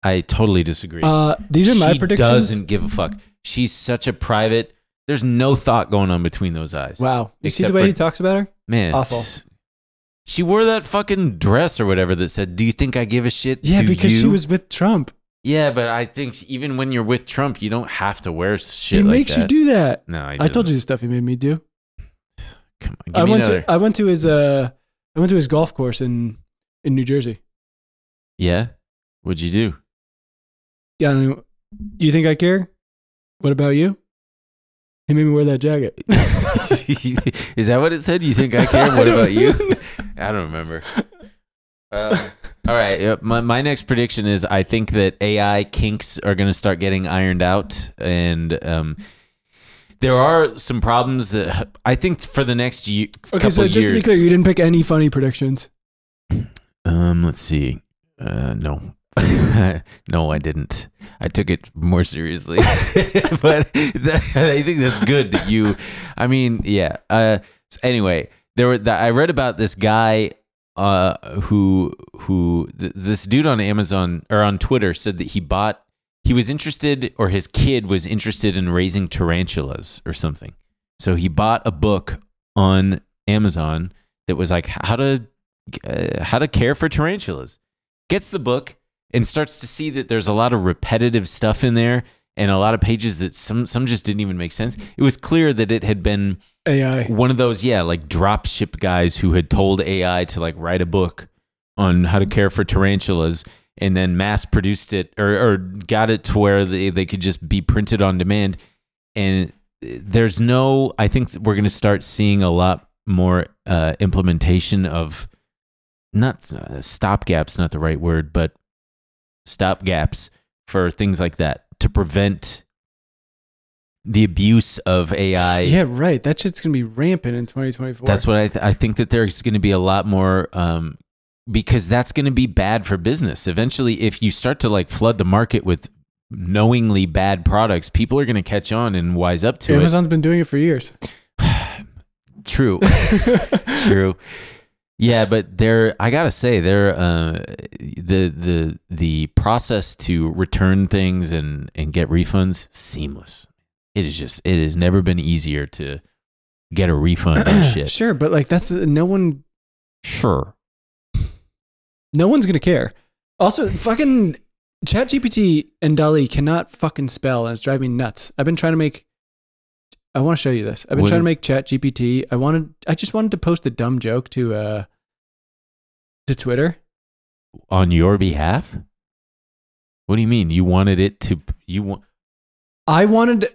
I totally disagree. These are my predictions. She doesn't give a fuck. She's such a private. There's no thought going on between those eyes. Wow. You see the way he talks about her? Man. Awful. She wore that fucking dress or whatever that said, "Do you think I give a shit?" Yeah, because she was with Trump. Yeah, but I think even when you're with Trump, you don't have to wear shit like that. He makes you do that. No, I told you the stuff he made me do. Come on, give me another. I went to his golf course in New Jersey. Yeah? What'd you do? Yeah, I don't know. You think I care? What about you? He made me wear that jacket. Is that what it said? You think I care? What about you? I don't remember. All right. My next prediction is I think that AI kinks are going to start getting ironed out. And there are some problems that I think for the next year. Okay, so just to be clear, you didn't pick any funny predictions. Let's see. No. No, I didn't. I took it more seriously, but I think that's good that you. I mean, yeah. Anyway, I read about this guy this dude on Amazon or on Twitter said that he was interested, or his kid was interested in raising tarantulas or something. So he bought a book on Amazon that was like how to care for tarantulas. Gets the book and starts to see that there's a lot of repetitive stuff in there and a lot of pages that some just didn't even make sense. It was clear that it had been AI. One of those, like drop ship guys who had told AI to like write a book on how to care for tarantulas and then mass produced it or got it to where they could just be printed on demand. And I think we're going to start seeing a lot more implementation of not stopgaps, not the right word, but stopgaps for things like that to prevent the abuse of AI. Yeah, right. That shit's going to be rampant in 2024. That's what I think that there's going to be a lot more because that's going to be bad for business. Eventually, if you start to like flood the market with knowingly bad products, people are going to catch on and wise up to Amazon's been doing it for years. True. True. Yeah, but I gotta say, the process to return things and get refunds, seamless. It has never been easier to get a refund on shit. Sure, but like no one. Sure. No one's gonna care. Also, fucking ChatGPT and DALL-E cannot fucking spell, and it's driving me nuts. I want to show you this. I've been trying to make ChatGPT. I just wanted to post a dumb joke to Twitter. On your behalf? What do you mean? You wanted it to? I wanted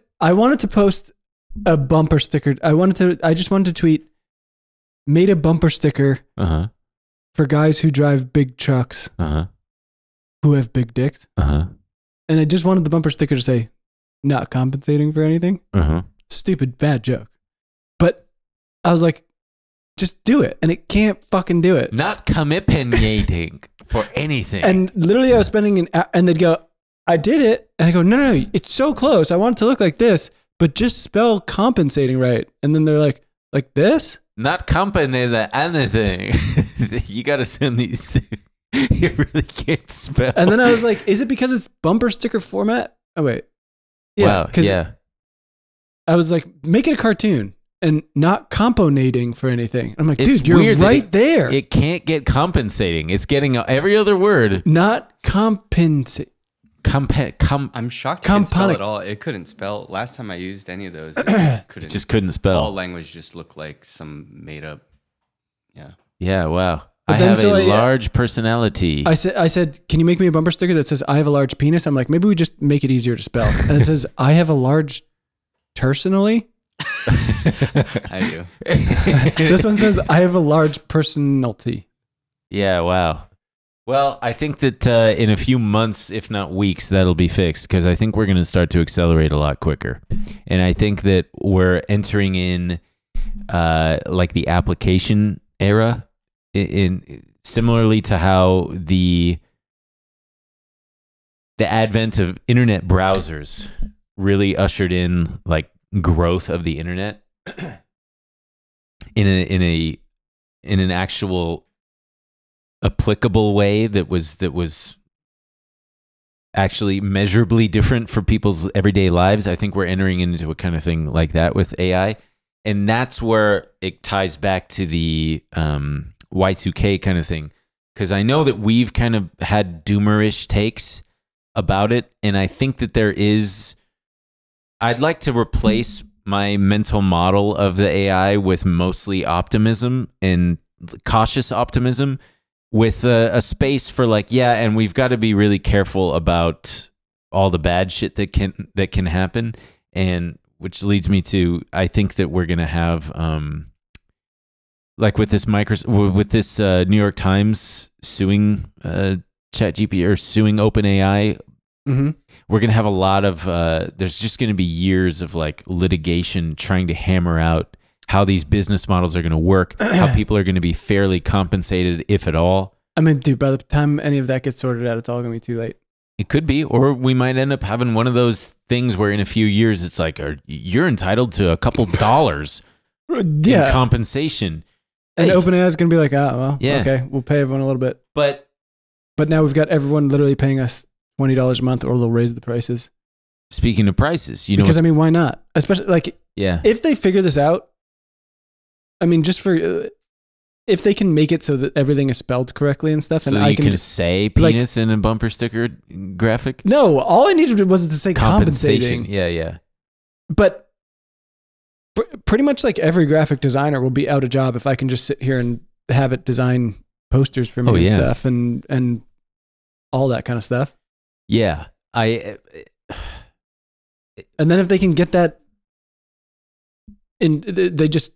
to post a bumper sticker. I just wanted to tweet. Made a bumper sticker. For guys who drive big trucks. Who have big dicks. And I just wanted the bumper sticker to say, "Not compensating for anything." Stupid, bad joke. But I was like, just do it. And it can't fucking do it. Not compensating for anything. And literally I was spending an hour, and they'd go, I did it. And I go, no, it's so close. I want it to look like this, but just spell compensating right. And then they're like this? Not compensating anything. You got to send these to, you really can't spell. And then I was like, is it because it's bumper sticker format? Oh, wait. Yeah. Wow, yeah. I was like, make it a cartoon and not componating for anything. I'm like, dude, you're right there. It can't get compensating. It's getting every other word. Not compensate. I'm shocked it couldn't spell at all. It couldn't spell. Last time I used any of those, it just couldn't spell. All language just looked like some made up. Yeah. Yeah. Wow. I have a large personality. I said, can you make me a bumper sticker that says I have a large penis? I'm like, maybe we just make it easier to spell. And it says I have a large personally. I do. This one says, I have a large personality. Yeah, wow. Well, I think that in a few months, if not weeks, that'll be fixed because I think we're going to start to accelerate a lot quicker. And I think that we're entering in like the application era, in similarly to how the advent of internet browsers really ushered in like growth of the internet in an actual applicable way that was actually measurably different for people's everyday lives. I think we're entering into a kind of thing like that with AI. And that's where it ties back to the Y2K kind of thing. Because I know that we've kind of had doomerish takes about it. And I think that I'd like to replace my mental model of the AI with mostly optimism and cautious optimism with a space for like, yeah, and we've got to be really careful about all the bad shit that can happen. And which leads me to, I think that we're going to have, like with this New York Times suing ChatGPT or suing OpenAI, we're going to have a lot of, there's just going to be years of like litigation trying to hammer out how these business models are going to work, how people are going to be fairly compensated, if at all. I mean, dude, by the time any of that gets sorted out, it's all going to be too late. It could be, or we might end up having one of those things where in a few years it's like, you're entitled to a couple dollars in compensation. And OpenAI is going to be like, okay, we'll pay everyone a little bit. But now we've got everyone literally paying us $20 a month, or they'll raise the prices. Speaking of prices, because I mean, why not? Especially like, if they figure this out, I mean, just for if they can make it so that everything is spelled correctly and stuff, so and I can say penis in a bumper sticker graphic. No, all I needed was to say compensating. Yeah. But pretty much like every graphic designer will be out of job if I can just sit here and have it design posters for me and stuff and all that kind of stuff. Yeah, and then if they can get that in, they just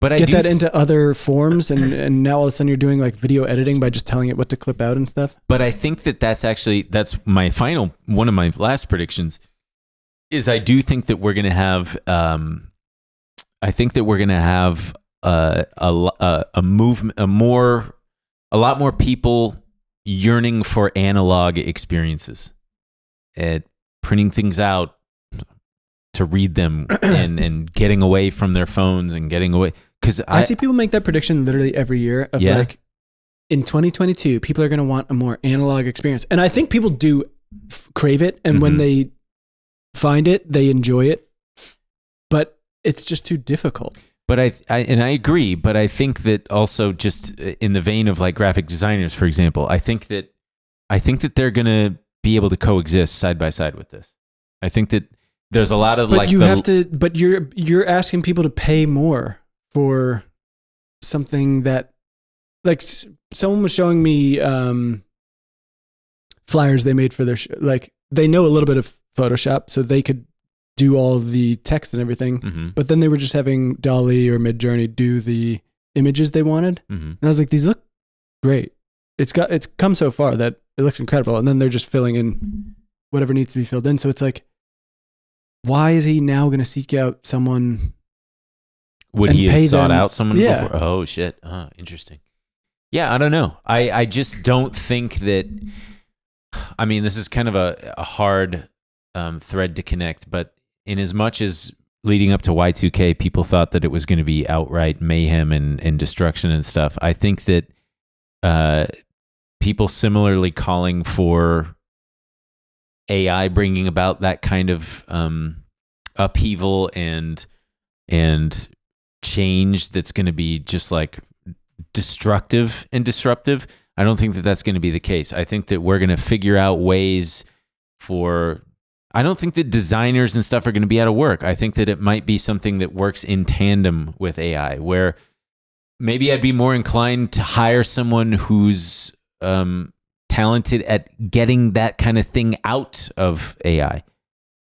get that into other forms, and now all of a sudden you're doing like video editing by just telling it what to clip out and stuff. But I think that's my one of my last predictions is I do think that we're going to have a movement, a lot more people yearning for analog experiences, at printing things out to read them and getting away from their phones and getting away. Because I see people make that prediction literally every year of like, in 2022, people are going to want a more analog experience. And I think people do crave it. And when they find it, they enjoy it. But it's just too difficult. But I agree. But I think that also just in the vein of like graphic designers, for example, I think that they're going to be able to coexist side by side with this. I think that there's a lot of but you're asking people to pay more for something that, like, someone was showing me flyers they made for their like, they know a little bit of Photoshop, so they could do all of the text and everything, but then they were just having DALL-E or Midjourney do the images they wanted, and I was like, these look great. It's come so far that it looks incredible, and then they're just filling in whatever needs to be filled in. So it's like, why is he now going to seek out someone? Would he have sought out someone before? Oh, shit. Interesting. Yeah, I don't know. I just don't think that... I mean, this is kind of a hard thread to connect, but in as much as leading up to Y2K, people thought that it was going to be outright mayhem and destruction and stuff, I think that people similarly calling for AI bringing about that kind of upheaval and change that's going to be just like destructive and disruptive. I don't think that that's going to be the case. I think that we're going to figure out ways for... I don't think that designers and stuff are going to be out of work. I think that it might be something that works in tandem with AI, where maybe I'd be more inclined to hire someone who's talented at getting that kind of thing out of AI.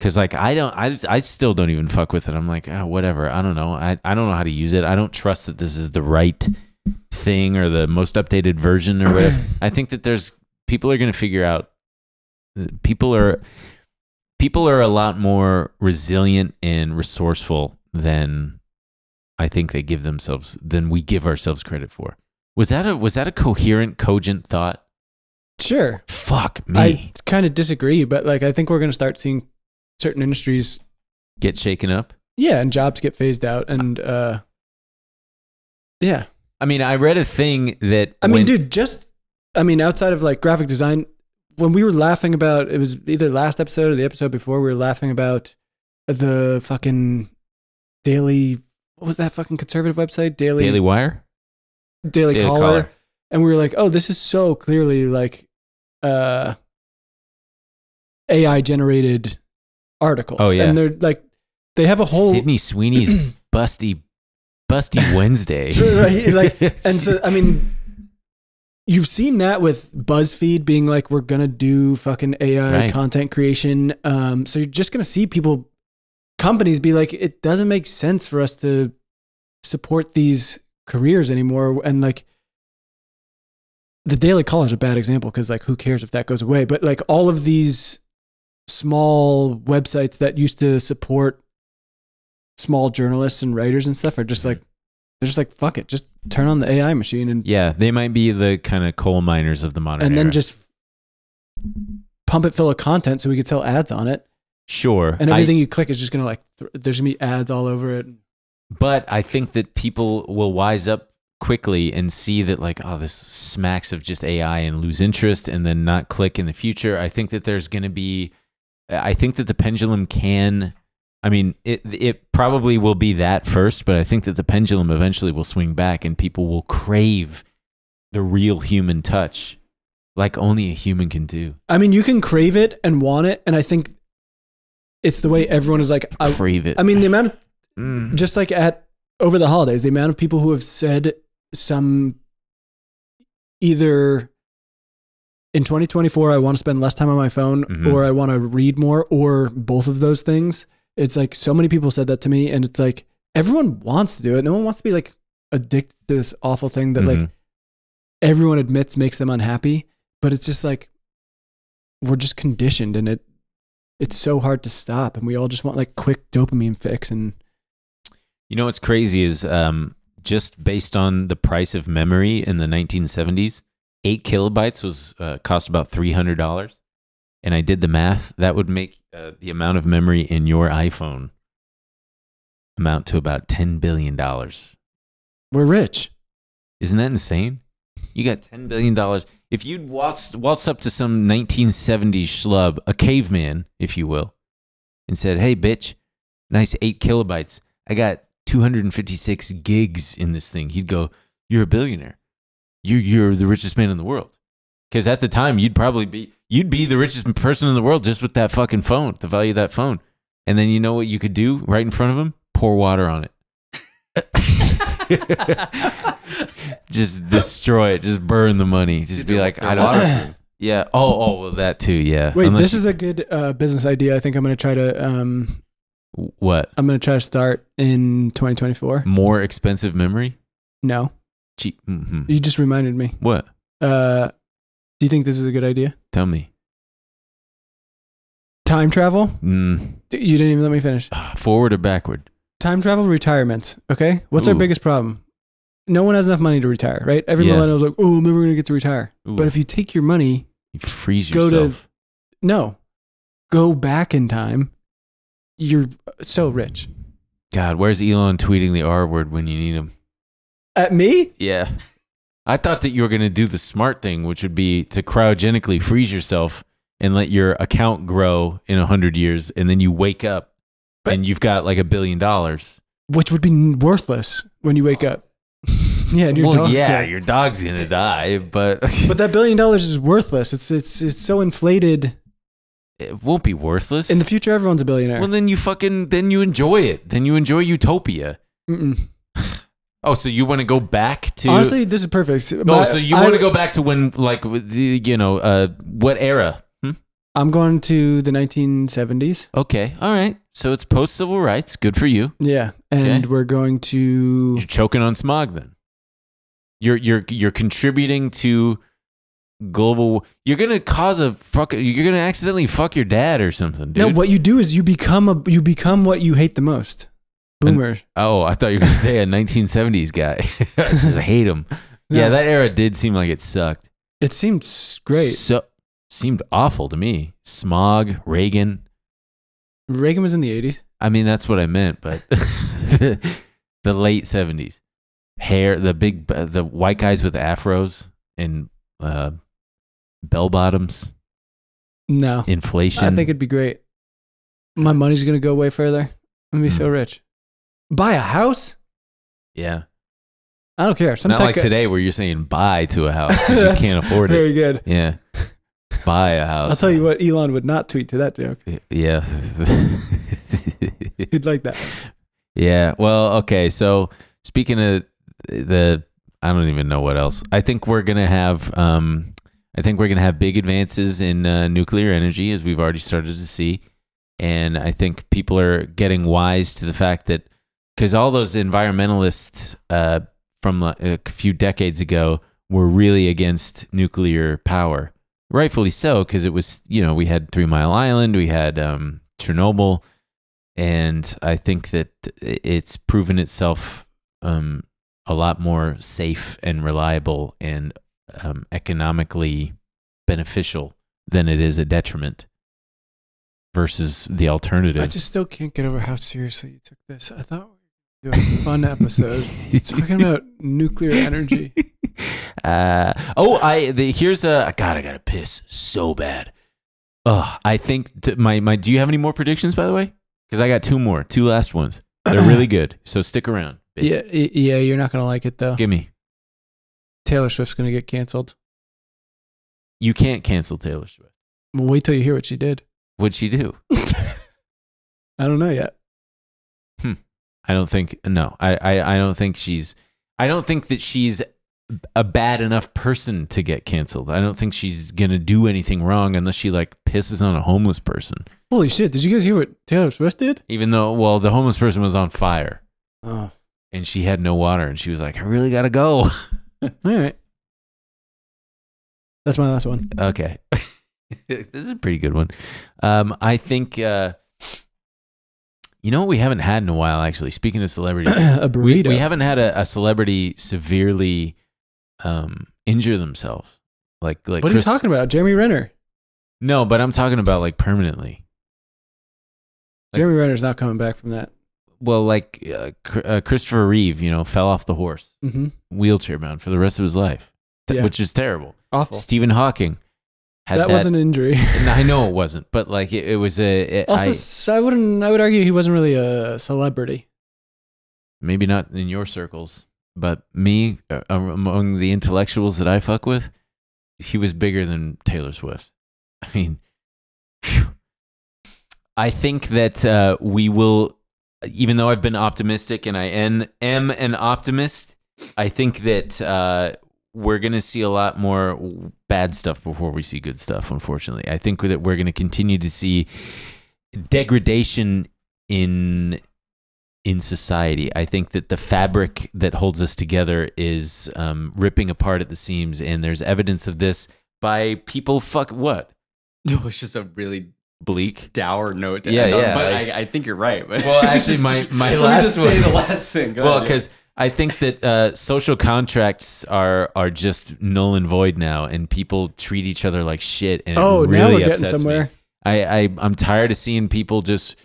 Because like I still don't even fuck with it. I'm like, oh, whatever. I don't know. I don't know how to use it. I don't trust that this is the right thing or the most updated version or whatever. I think that people are going to figure out. People are a lot more resilient and resourceful than I think we give ourselves credit for. Was that a coherent, cogent thought? Sure. Fuck me. I kind of disagree, but like I think we're going to start seeing certain industries get shaken up. Yeah, and jobs get phased out, and yeah. I mean, I read a thing that outside of like graphic design, when we were laughing about, it was either last episode or the episode before, we were laughing about the fucking Daily, what was that fucking conservative website? Daily Wire? Daily Caller. And we were like, oh, this is so clearly like AI generated articles. Oh, yeah. And they're like, they have a whole Sydney Sweeney's Busty Wednesday. Right? Like, and so, I mean, you've seen that with BuzzFeed being like, we're going to do fucking AI content creation. So you're just going to see companies be like, it doesn't make sense for us to support these careers anymore. And like, the Daily Caller is a bad example because like, who cares if that goes away? But like all of these small websites that used to support small journalists and writers and stuff are just like, they're just like, fuck it, just turn on the AI machine. And yeah, they might be the kind of coal miners of the modern and era. then just pump it full of content so we could sell ads on it. Sure. And everything you click is just going to like, there's going to be ads all over it. But I think that people will wise up quickly and see that like, oh, this smacks of just AI and lose interest and then not click in the future. I think that I think that the pendulum it probably will be that first, but I think that the pendulum eventually will swing back and people will crave the real human touch like only a human can do. I mean, you can crave it and want it. And I think it's the way everyone is like, crave it. I mean, the amount of, just like over the holidays, the amount of people who have said either in 2024, I want to spend less time on my phone or I want to read more or both of those things. It's like so many people said that to me and it's like everyone wants to do it. No one wants to be like addicted to this awful thing that like everyone admits makes them unhappy, but it's just like we're just conditioned and it's so hard to stop and we all just want like quick dopamine fix. And you know what's crazy is just based on the price of memory in the 1970s, 8 kilobytes was cost about $300. And I did the math. That would make the amount of memory in your iPhone amount to about $10 billion. We're rich. Isn't that insane? You got $10 billion. If you'd waltzed up to some 1970s schlub, a caveman, if you will, and said, hey, bitch, nice 8 kilobytes. I got 256 gigs in this thing. He'd go, you're a billionaire. You're the richest man in the world. Because at the time, you'd be the richest person in the world just with that fucking phone, the value of that phone. And then you know what you could do right in front of him? Pour water on it. Just destroy it. Just burn the money. Just be like, I don't. Yeah. Oh, well, that too. Yeah. Wait, this is a good business idea. I think I'm going to try to. What? I'm going to try to start in 2024. More expensive memory? No. Cheap. You just reminded me. What? Do you think this is a good idea? Tell me. Time travel? You didn't even let me finish. Forward or backward? Time travel, retirements. Okay? What's our biggest problem? No one has enough money to retire, right? Every millennial's like, oh, I'm never going to get to retire. Ooh. But if you take your money... You freeze yourself. Go back in time. You're so rich. God, where's Elon tweeting the R word when you need him? At me? Yeah. I thought that you were going to do the smart thing, which would be to cryogenically freeze yourself and let your account grow in 100 years. And then you wake up and you've got like $1 billion. Which would be worthless when you wake up. Yeah, and your dog's dead. Your dog's going to die. But that $1 billion is worthless. It's so inflated. It won't be worthless. In the future, everyone's a billionaire. Well, then you enjoy it. Then you enjoy utopia. Oh, so you want to go back to... Honestly, this is perfect. So you want to go back to when, like, what era? I'm going to the 1970s. Okay. All right. So it's post-civil rights. Good for you. Yeah. And we're going to... You're choking on smog then. You're contributing to global... You're going to cause a fuck... You're going to accidentally fuck your dad or something, dude. No, what you do is you become what you hate the most. Boomer. I thought you were going to say a 1970s guy. I just hate him. No. Yeah, that era did seem like it sucked. It seemed great. Seemed awful to me. Smog, Reagan. Reagan was in the 80s. I mean, that's what I meant, but the late 70s. Hair, the white guys with afros and bell bottoms. No. Inflation. I think it'd be great. My money's going to go way further. I'm going to be so rich. Buy a house? Yeah. I don't care. Not like today where you're saying buy to a house because you can't afford it. Very good. Yeah. Buy a house. I'll tell you what, Elon would not tweet to that joke. Yeah. He'd like that. Yeah. Well, okay. So speaking of I don't even know what else. I think we're gonna have big advances in nuclear energy, as we've already started to see, and I think people are getting wise to the fact that because all those environmentalists from a few decades ago were really against nuclear power. Rightfully so, because it was, we had 3 Mile Island, we had Chernobyl, and I think that it's proven itself a lot more safe and reliable and economically beneficial than it is a detriment versus the alternative. I just still can't get over how seriously you took this. I thought we were doing a fun episode talking about nuclear energy. Here's I gotta piss so bad. I think do you have any more predictions, by the way? Because I got 2 last ones. They're really good, so stick around. Yeah, you're not gonna like it though. Give me. Taylor Swift's gonna get canceled. You can't cancel Taylor Swift. Well, wait till you hear what she did. What'd she do? I don't know yet. I don't think that she's a bad enough person to get canceled. I don't think she's gonna do anything wrong unless she pisses on a homeless person. Holy shit! Did you guys hear what Taylor Swift did? Even though, the homeless person was on fire. Oh. And she had no water, and she was like, "I really gotta go." All right. That's my last one. Okay. This is a pretty good one. I think. You know what we haven't had in a while, actually? Speaking of celebrities. A burrito. We haven't had a celebrity severely injure themselves. Like what are you talking about? Jeremy Renner. No, but I'm talking about permanently. Jeremy Renner's not coming back from that. Well, Christopher Reeve, fell off the horse. Mm-hmm. Wheelchair bound for the rest of his life, which is terrible. Awful. Stephen Hawking. That was an injury. I know it wasn't, but it was a. I would argue he wasn't really a celebrity. Maybe not in your circles, but me, among the intellectuals that I fuck with, he was bigger than Taylor Swift. I mean, I think that we will, even though I've been optimistic and I am an optimist, I think that we're going to see a lot more bad stuff before we see good stuff, unfortunately. I think that we're going to continue to see degradation in society. I think that the fabric that holds us together is ripping apart at the seams, and there's evidence of this by people what? No, it's just a really bleak, dour note to end on, but I think you're right. But well, actually, my last one. Let me just say the last thing. Well, because I think that social contracts are just null and void now, and people treat each other like shit. And it really now we're getting upsets somewhere. Me. I'm tired of seeing people just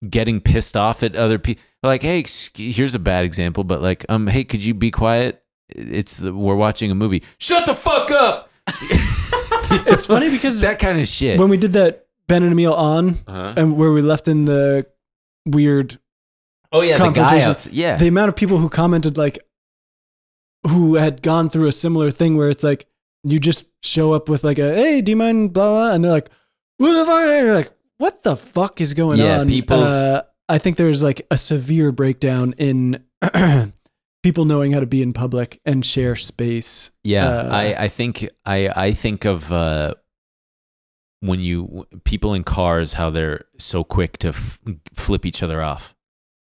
getting pissed off at other people. Like, hey, here's a bad example, but hey, could you be quiet? We're watching a movie. Shut the fuck up. It's funny because that kind of shit. When we did that Ben and Emil on, and where we left in the weird. Oh yeah, the guy out. Yeah, the amount of people who commented who had gone through a similar thing where it's you just show up with hey, do you mind blah blah, and they're like, what the fuck? And you're like, what the fuck is going on? I think there's a severe breakdown in people knowing how to be in public and share space. Yeah, I think of people in cars, how they're so quick to flip each other off.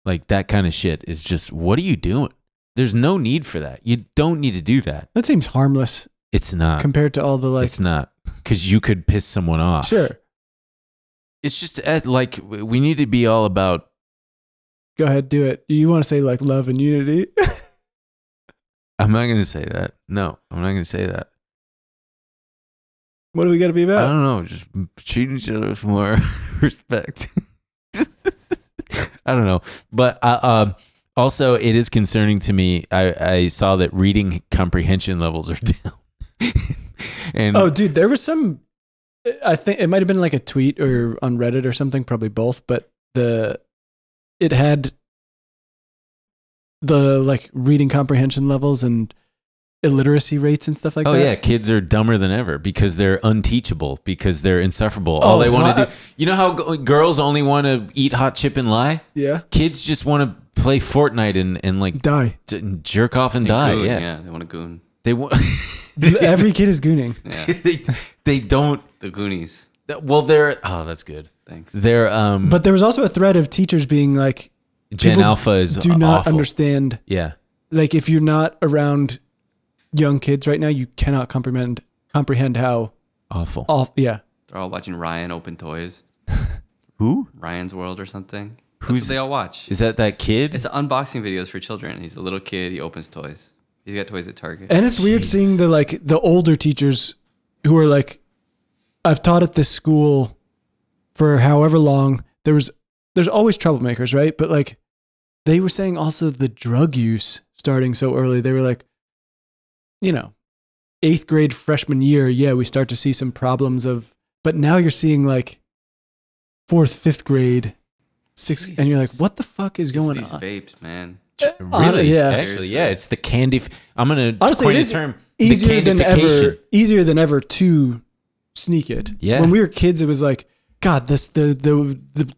Like that kind of shit is just, what are you doing? There's no need for that. You don't need to do that. That seems harmless. It's not. Compared to all the like. It's not. Because you could piss someone off. Sure. It's just like, we need to be all about. Go ahead, do it. You want to say like love and unity? I'm not going to say that. No, I'm not going to say that. What do we got to be about? I don't know. Just treating each other with more respect. I don't know. But also, it is concerning to me. I saw that reading comprehension levels are down. And oh, dude, there was some. I think it might have been like a tweet or on Reddit or something, probably both. But it had the like reading comprehension levels and illiteracy rates and stuff like that. Oh yeah, kids are dumber than ever because they're unteachable, because they're insufferable. All they want to do, you know how girls only want to eat hot chip and lie? Yeah. Kids just want to play Fortnite and like die, jerk off and die. Goon. Yeah. Yeah, they want to goon. They want. Every kid is gooning. Yeah. they don't. The Goonies. Well, they're. Oh, that's good. Thanks. They're. But there was also a thread of teachers being like, Gen Alpha is do not awful. understand. Yeah. Like if you're not around young kids right now, you cannot comprehend how awful. Yeah. They're all watching Ryan open toys. Who? Ryan's World or something. That's what they all watch. Is that kid? It's unboxing videos for children. He's a little kid. He opens toys. He's got toys at Target. And it's weird seeing the older teachers who are like, I've taught at this school for however long. There's always troublemakers, right? But like they were saying also the drug use starting so early. They were like, 8th grade freshman year, yeah, we start to see some problems but now you're seeing like 4th, 5th grade, 6th, and you're like, what the fuck is going these on? Vapes, man. Really? Yeah. Actually, yeah. It's the candy. I'm gonna honestly, coin it a is term. easier than ever to sneak it. Yeah. When we were kids, it was like, God, the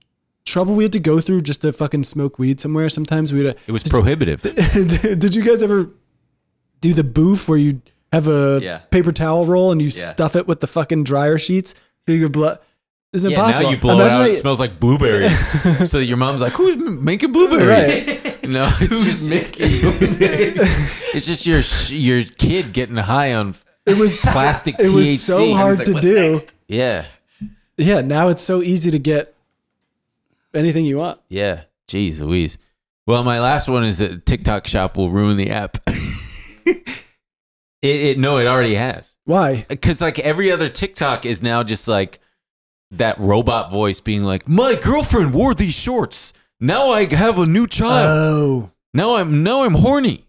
trouble we had to go through just to fucking smoke weed somewhere. Sometimes it was prohibitive. Did you guys ever do the boof where you have a paper towel roll and you stuff it with the fucking dryer sheets so your blood? It's impossible. Now you blow it out. It smells like blueberries. So your mom's like, "Who's making blueberries?" Right. No, it's just making blueberries. It's just your kid getting high on plastic THC. It was so hard to do. Next? Yeah. Yeah. Now it's so easy to get anything you want. Yeah. Jeez Louise. Well, my last one is that TikTok Shop will ruin the app. No, it already has. Why? Because like every other TikTok is now just like that robot voice being like, my girlfriend wore these shorts. Now I have a new child. Oh. Now I'm horny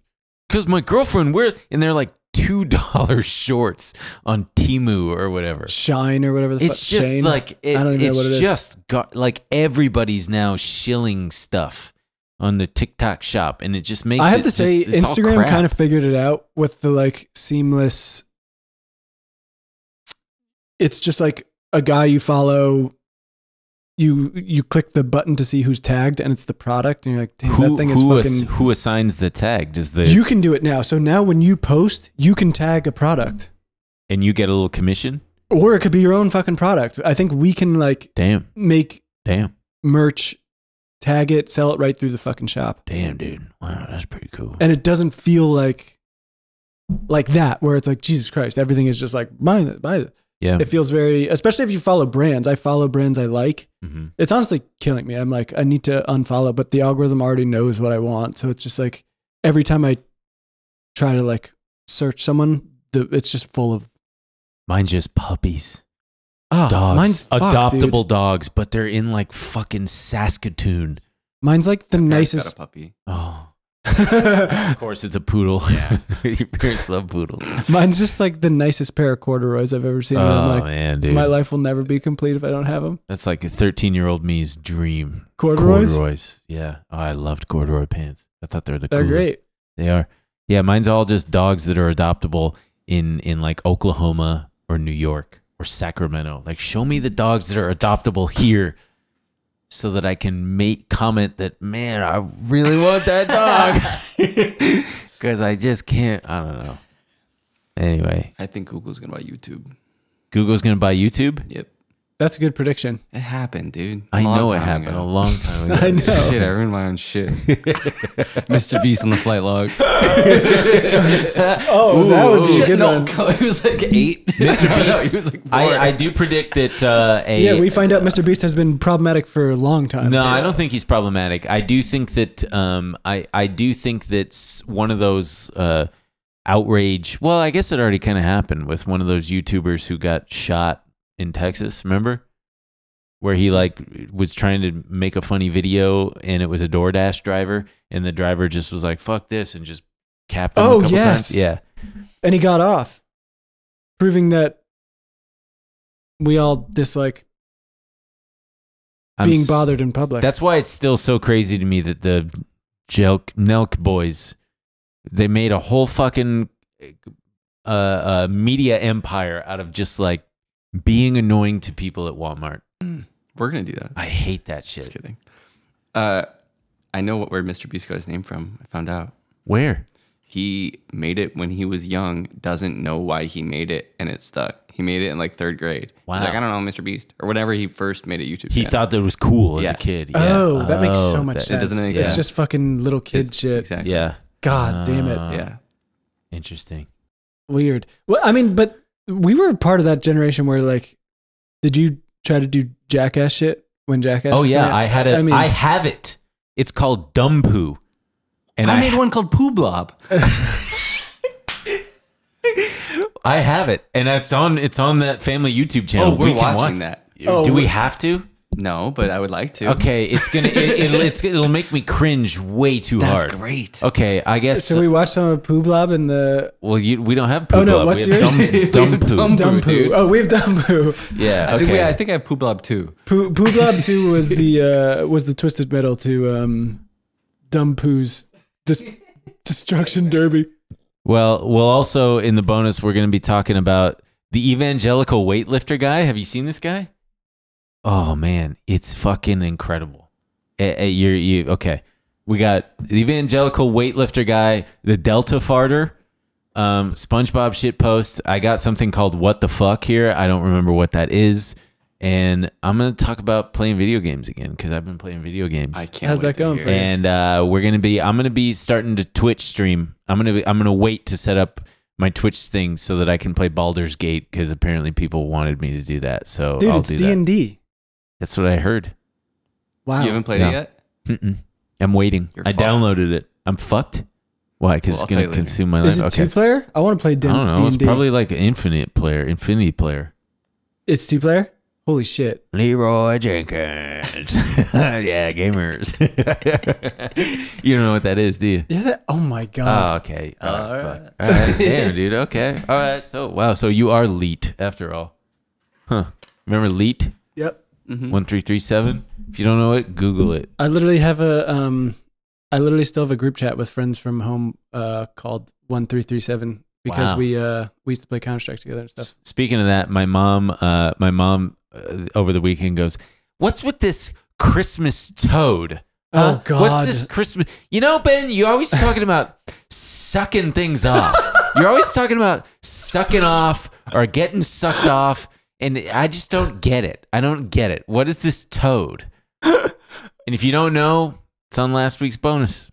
because my girlfriend and they're like $2 shorts on Temu or whatever. Shine or whatever. It's just Shane? like I don't even know what it is. Just got like everybody's now shilling stuff on the TikTok Shop, and it just makes. I have to say, Instagram kind of figured it out with the like seamless. It's just like a guy you follow. You click the button to see who's tagged, and it's the product, and you're like, "Damn, that thing is fucking." Who assigns the tag? You can do it now. So now, when you post, you can tag a product, and you get a little commission, or it could be your own fucking product. I think we can like make merch, tag it, sell it right through the fucking shop. Damn, dude! Wow, that's pretty cool. And it doesn't feel like that, where it's like Jesus Christ, everything is just like buy it. Yeah. It feels very, especially if you follow brands. I follow brands I like. Mm-hmm. It's honestly killing me. I'm like, I need to unfollow, but the algorithm already knows what I want. So it's just like every time I try to like search someone, it's just full of. Mine's just puppies. Oh, dogs. Mine's adoptable dogs, but they're in like fucking Saskatoon. Mine's like the nicest. Got a puppy. Oh. Of course, it's a poodle. Yeah, your parents love poodles. Mine's just like the nicest pair of corduroys I've ever seen. Oh, I'm like, man, dude. My life will never be complete if I don't have them. That's like a 13-year-old me's dream. Corduroys? Yeah. Oh, I loved corduroy pants. I thought they're They're great. They are. Yeah, mine's all just dogs that are adoptable in like Oklahoma or New York or Sacramento. Like, show me the dogs that are adoptable here, so that I can comment that, man, I really want that dog. Because I just can't. I don't know. Anyway. I think Google's going to buy YouTube. Google's going to buy YouTube? Yep. That's a good prediction. It happened, dude. I know it happened a long time ago. I know. Shit, I ruined my own shit. Mr. Beast on the flight log. Oh, that would be a good one. It was like 8. Mr. Beast. He was like 4. I do predict that we find out Mr. Beast has been problematic for a long time. No, I don't think he's problematic. I do think that I do think that's one of those outrage. Well, I guess it already kind of happened with one of those YouTubers who got shot in Texas. Remember, where he was trying to make a funny video and it was a DoorDash driver and the driver just was like, "Fuck this," and just capped him a couple times. Yeah, and he got off, proving that we all dislike being bothered in public. That's why it's still so crazy to me that the Nelk boys, they made a whole fucking media empire out of just like being annoying to people at Walmart. We're gonna do that. I hate that shit. Just kidding. I know where Mr. Beast got his name from. I found out. Where? He made it when he was young, doesn't know why he made it, and it stuck. He made it in like 3rd grade. Wow. He's like, I don't know, Mr. Beast. Or whenever he first made a YouTube channel. He thought that it was cool as a kid. Yeah. Oh, that makes so much sense. It doesn't make It's sense. just fucking little kid shit. Exactly. Yeah. God damn it. Yeah. Interesting. Weird. Well, I mean, but we were part of that generation where like, did you try to do Jackass shit when Jackass? Oh yeah, I had it. I have it. It's called Dumb Poo. And I made one called Poo Blob. I have it, and it's on that family YouTube channel. Oh, we're watching that. Do we have to? No, but I would like to. Okay, it's gonna it'll make me cringe way too hard. That's great. Okay, I guess. Should we watch some of Poo Blob and the? Well, we don't have Poo Oh no, Blob. what's we have yours? Dumb Poo. Dumb Poo. Oh, we have Dumb Poo. Yeah. Okay. I think I have Poo Blob too. Poo Blob 2 was the Twisted Metal to Dumb Poo's Destruction Derby. Well, also in the bonus, we're going to be talking about the evangelical weightlifter guy. Have you seen this guy? Oh man, it's fucking incredible. Okay. We got the evangelical weightlifter guy, the Delta farter, SpongeBob shitpost. I got something called What the Fuck here. I don't remember what that is. And I'm going to talk about playing video games again because I've been playing video games. I can't. How's that going for you? And I'm going to be starting to Twitch stream. I'm going to wait to set up my Twitch thing so that I can play Baldur's Gate because apparently people wanted me to do that. So dude, I'll it's do D&D. That's what I heard. Wow. You haven't played it yet? Mm-mm. I'm waiting. I downloaded it. I'm fucked. Why? Because it's going to consume my life. Is it 2-player? I want to play D&D. I don't know. It's probably like an infinity player. It's 2-player? Holy shit. Leroy Jenkins. Yeah, gamers. You don't know what that is, do you? Is it? Oh my God. Oh, okay. All right. Damn, dude. Okay. All right. So you are Leet after all. Huh. Remember Leet? Yep. 1337? If you don't know it, Google it. I literally have I literally still have a group chat with friends from home called 1337 because we used to play Counter-Strike together and stuff. Speaking of that, my mom over the weekend goes, "What's with this Christmas toad? Oh God! What's this Christmas? You know, Ben, you're always talking about sucking things off. You're always talking about sucking off or getting sucked off, and I just don't get it. I don't get it. What is this toad? And if you don't know, it's on last week's bonus,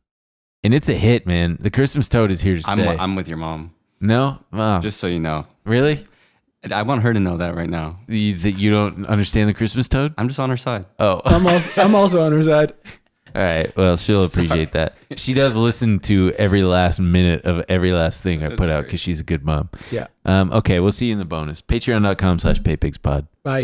and it's a hit, man. The Christmas toad is here to stay. I'm with your mom. No, oh. Just so you know. Really? I want her to know that right now. That you don't understand the Christmas toad? I'm just on her side. Oh, I'm also on her side. All right. Well, she'll appreciate that. She does listen to every last minute of every last thing I put out because she's a good mom. Yeah. Okay. We'll see you in the bonus. Patreon.com/PayPigsPod. Bye.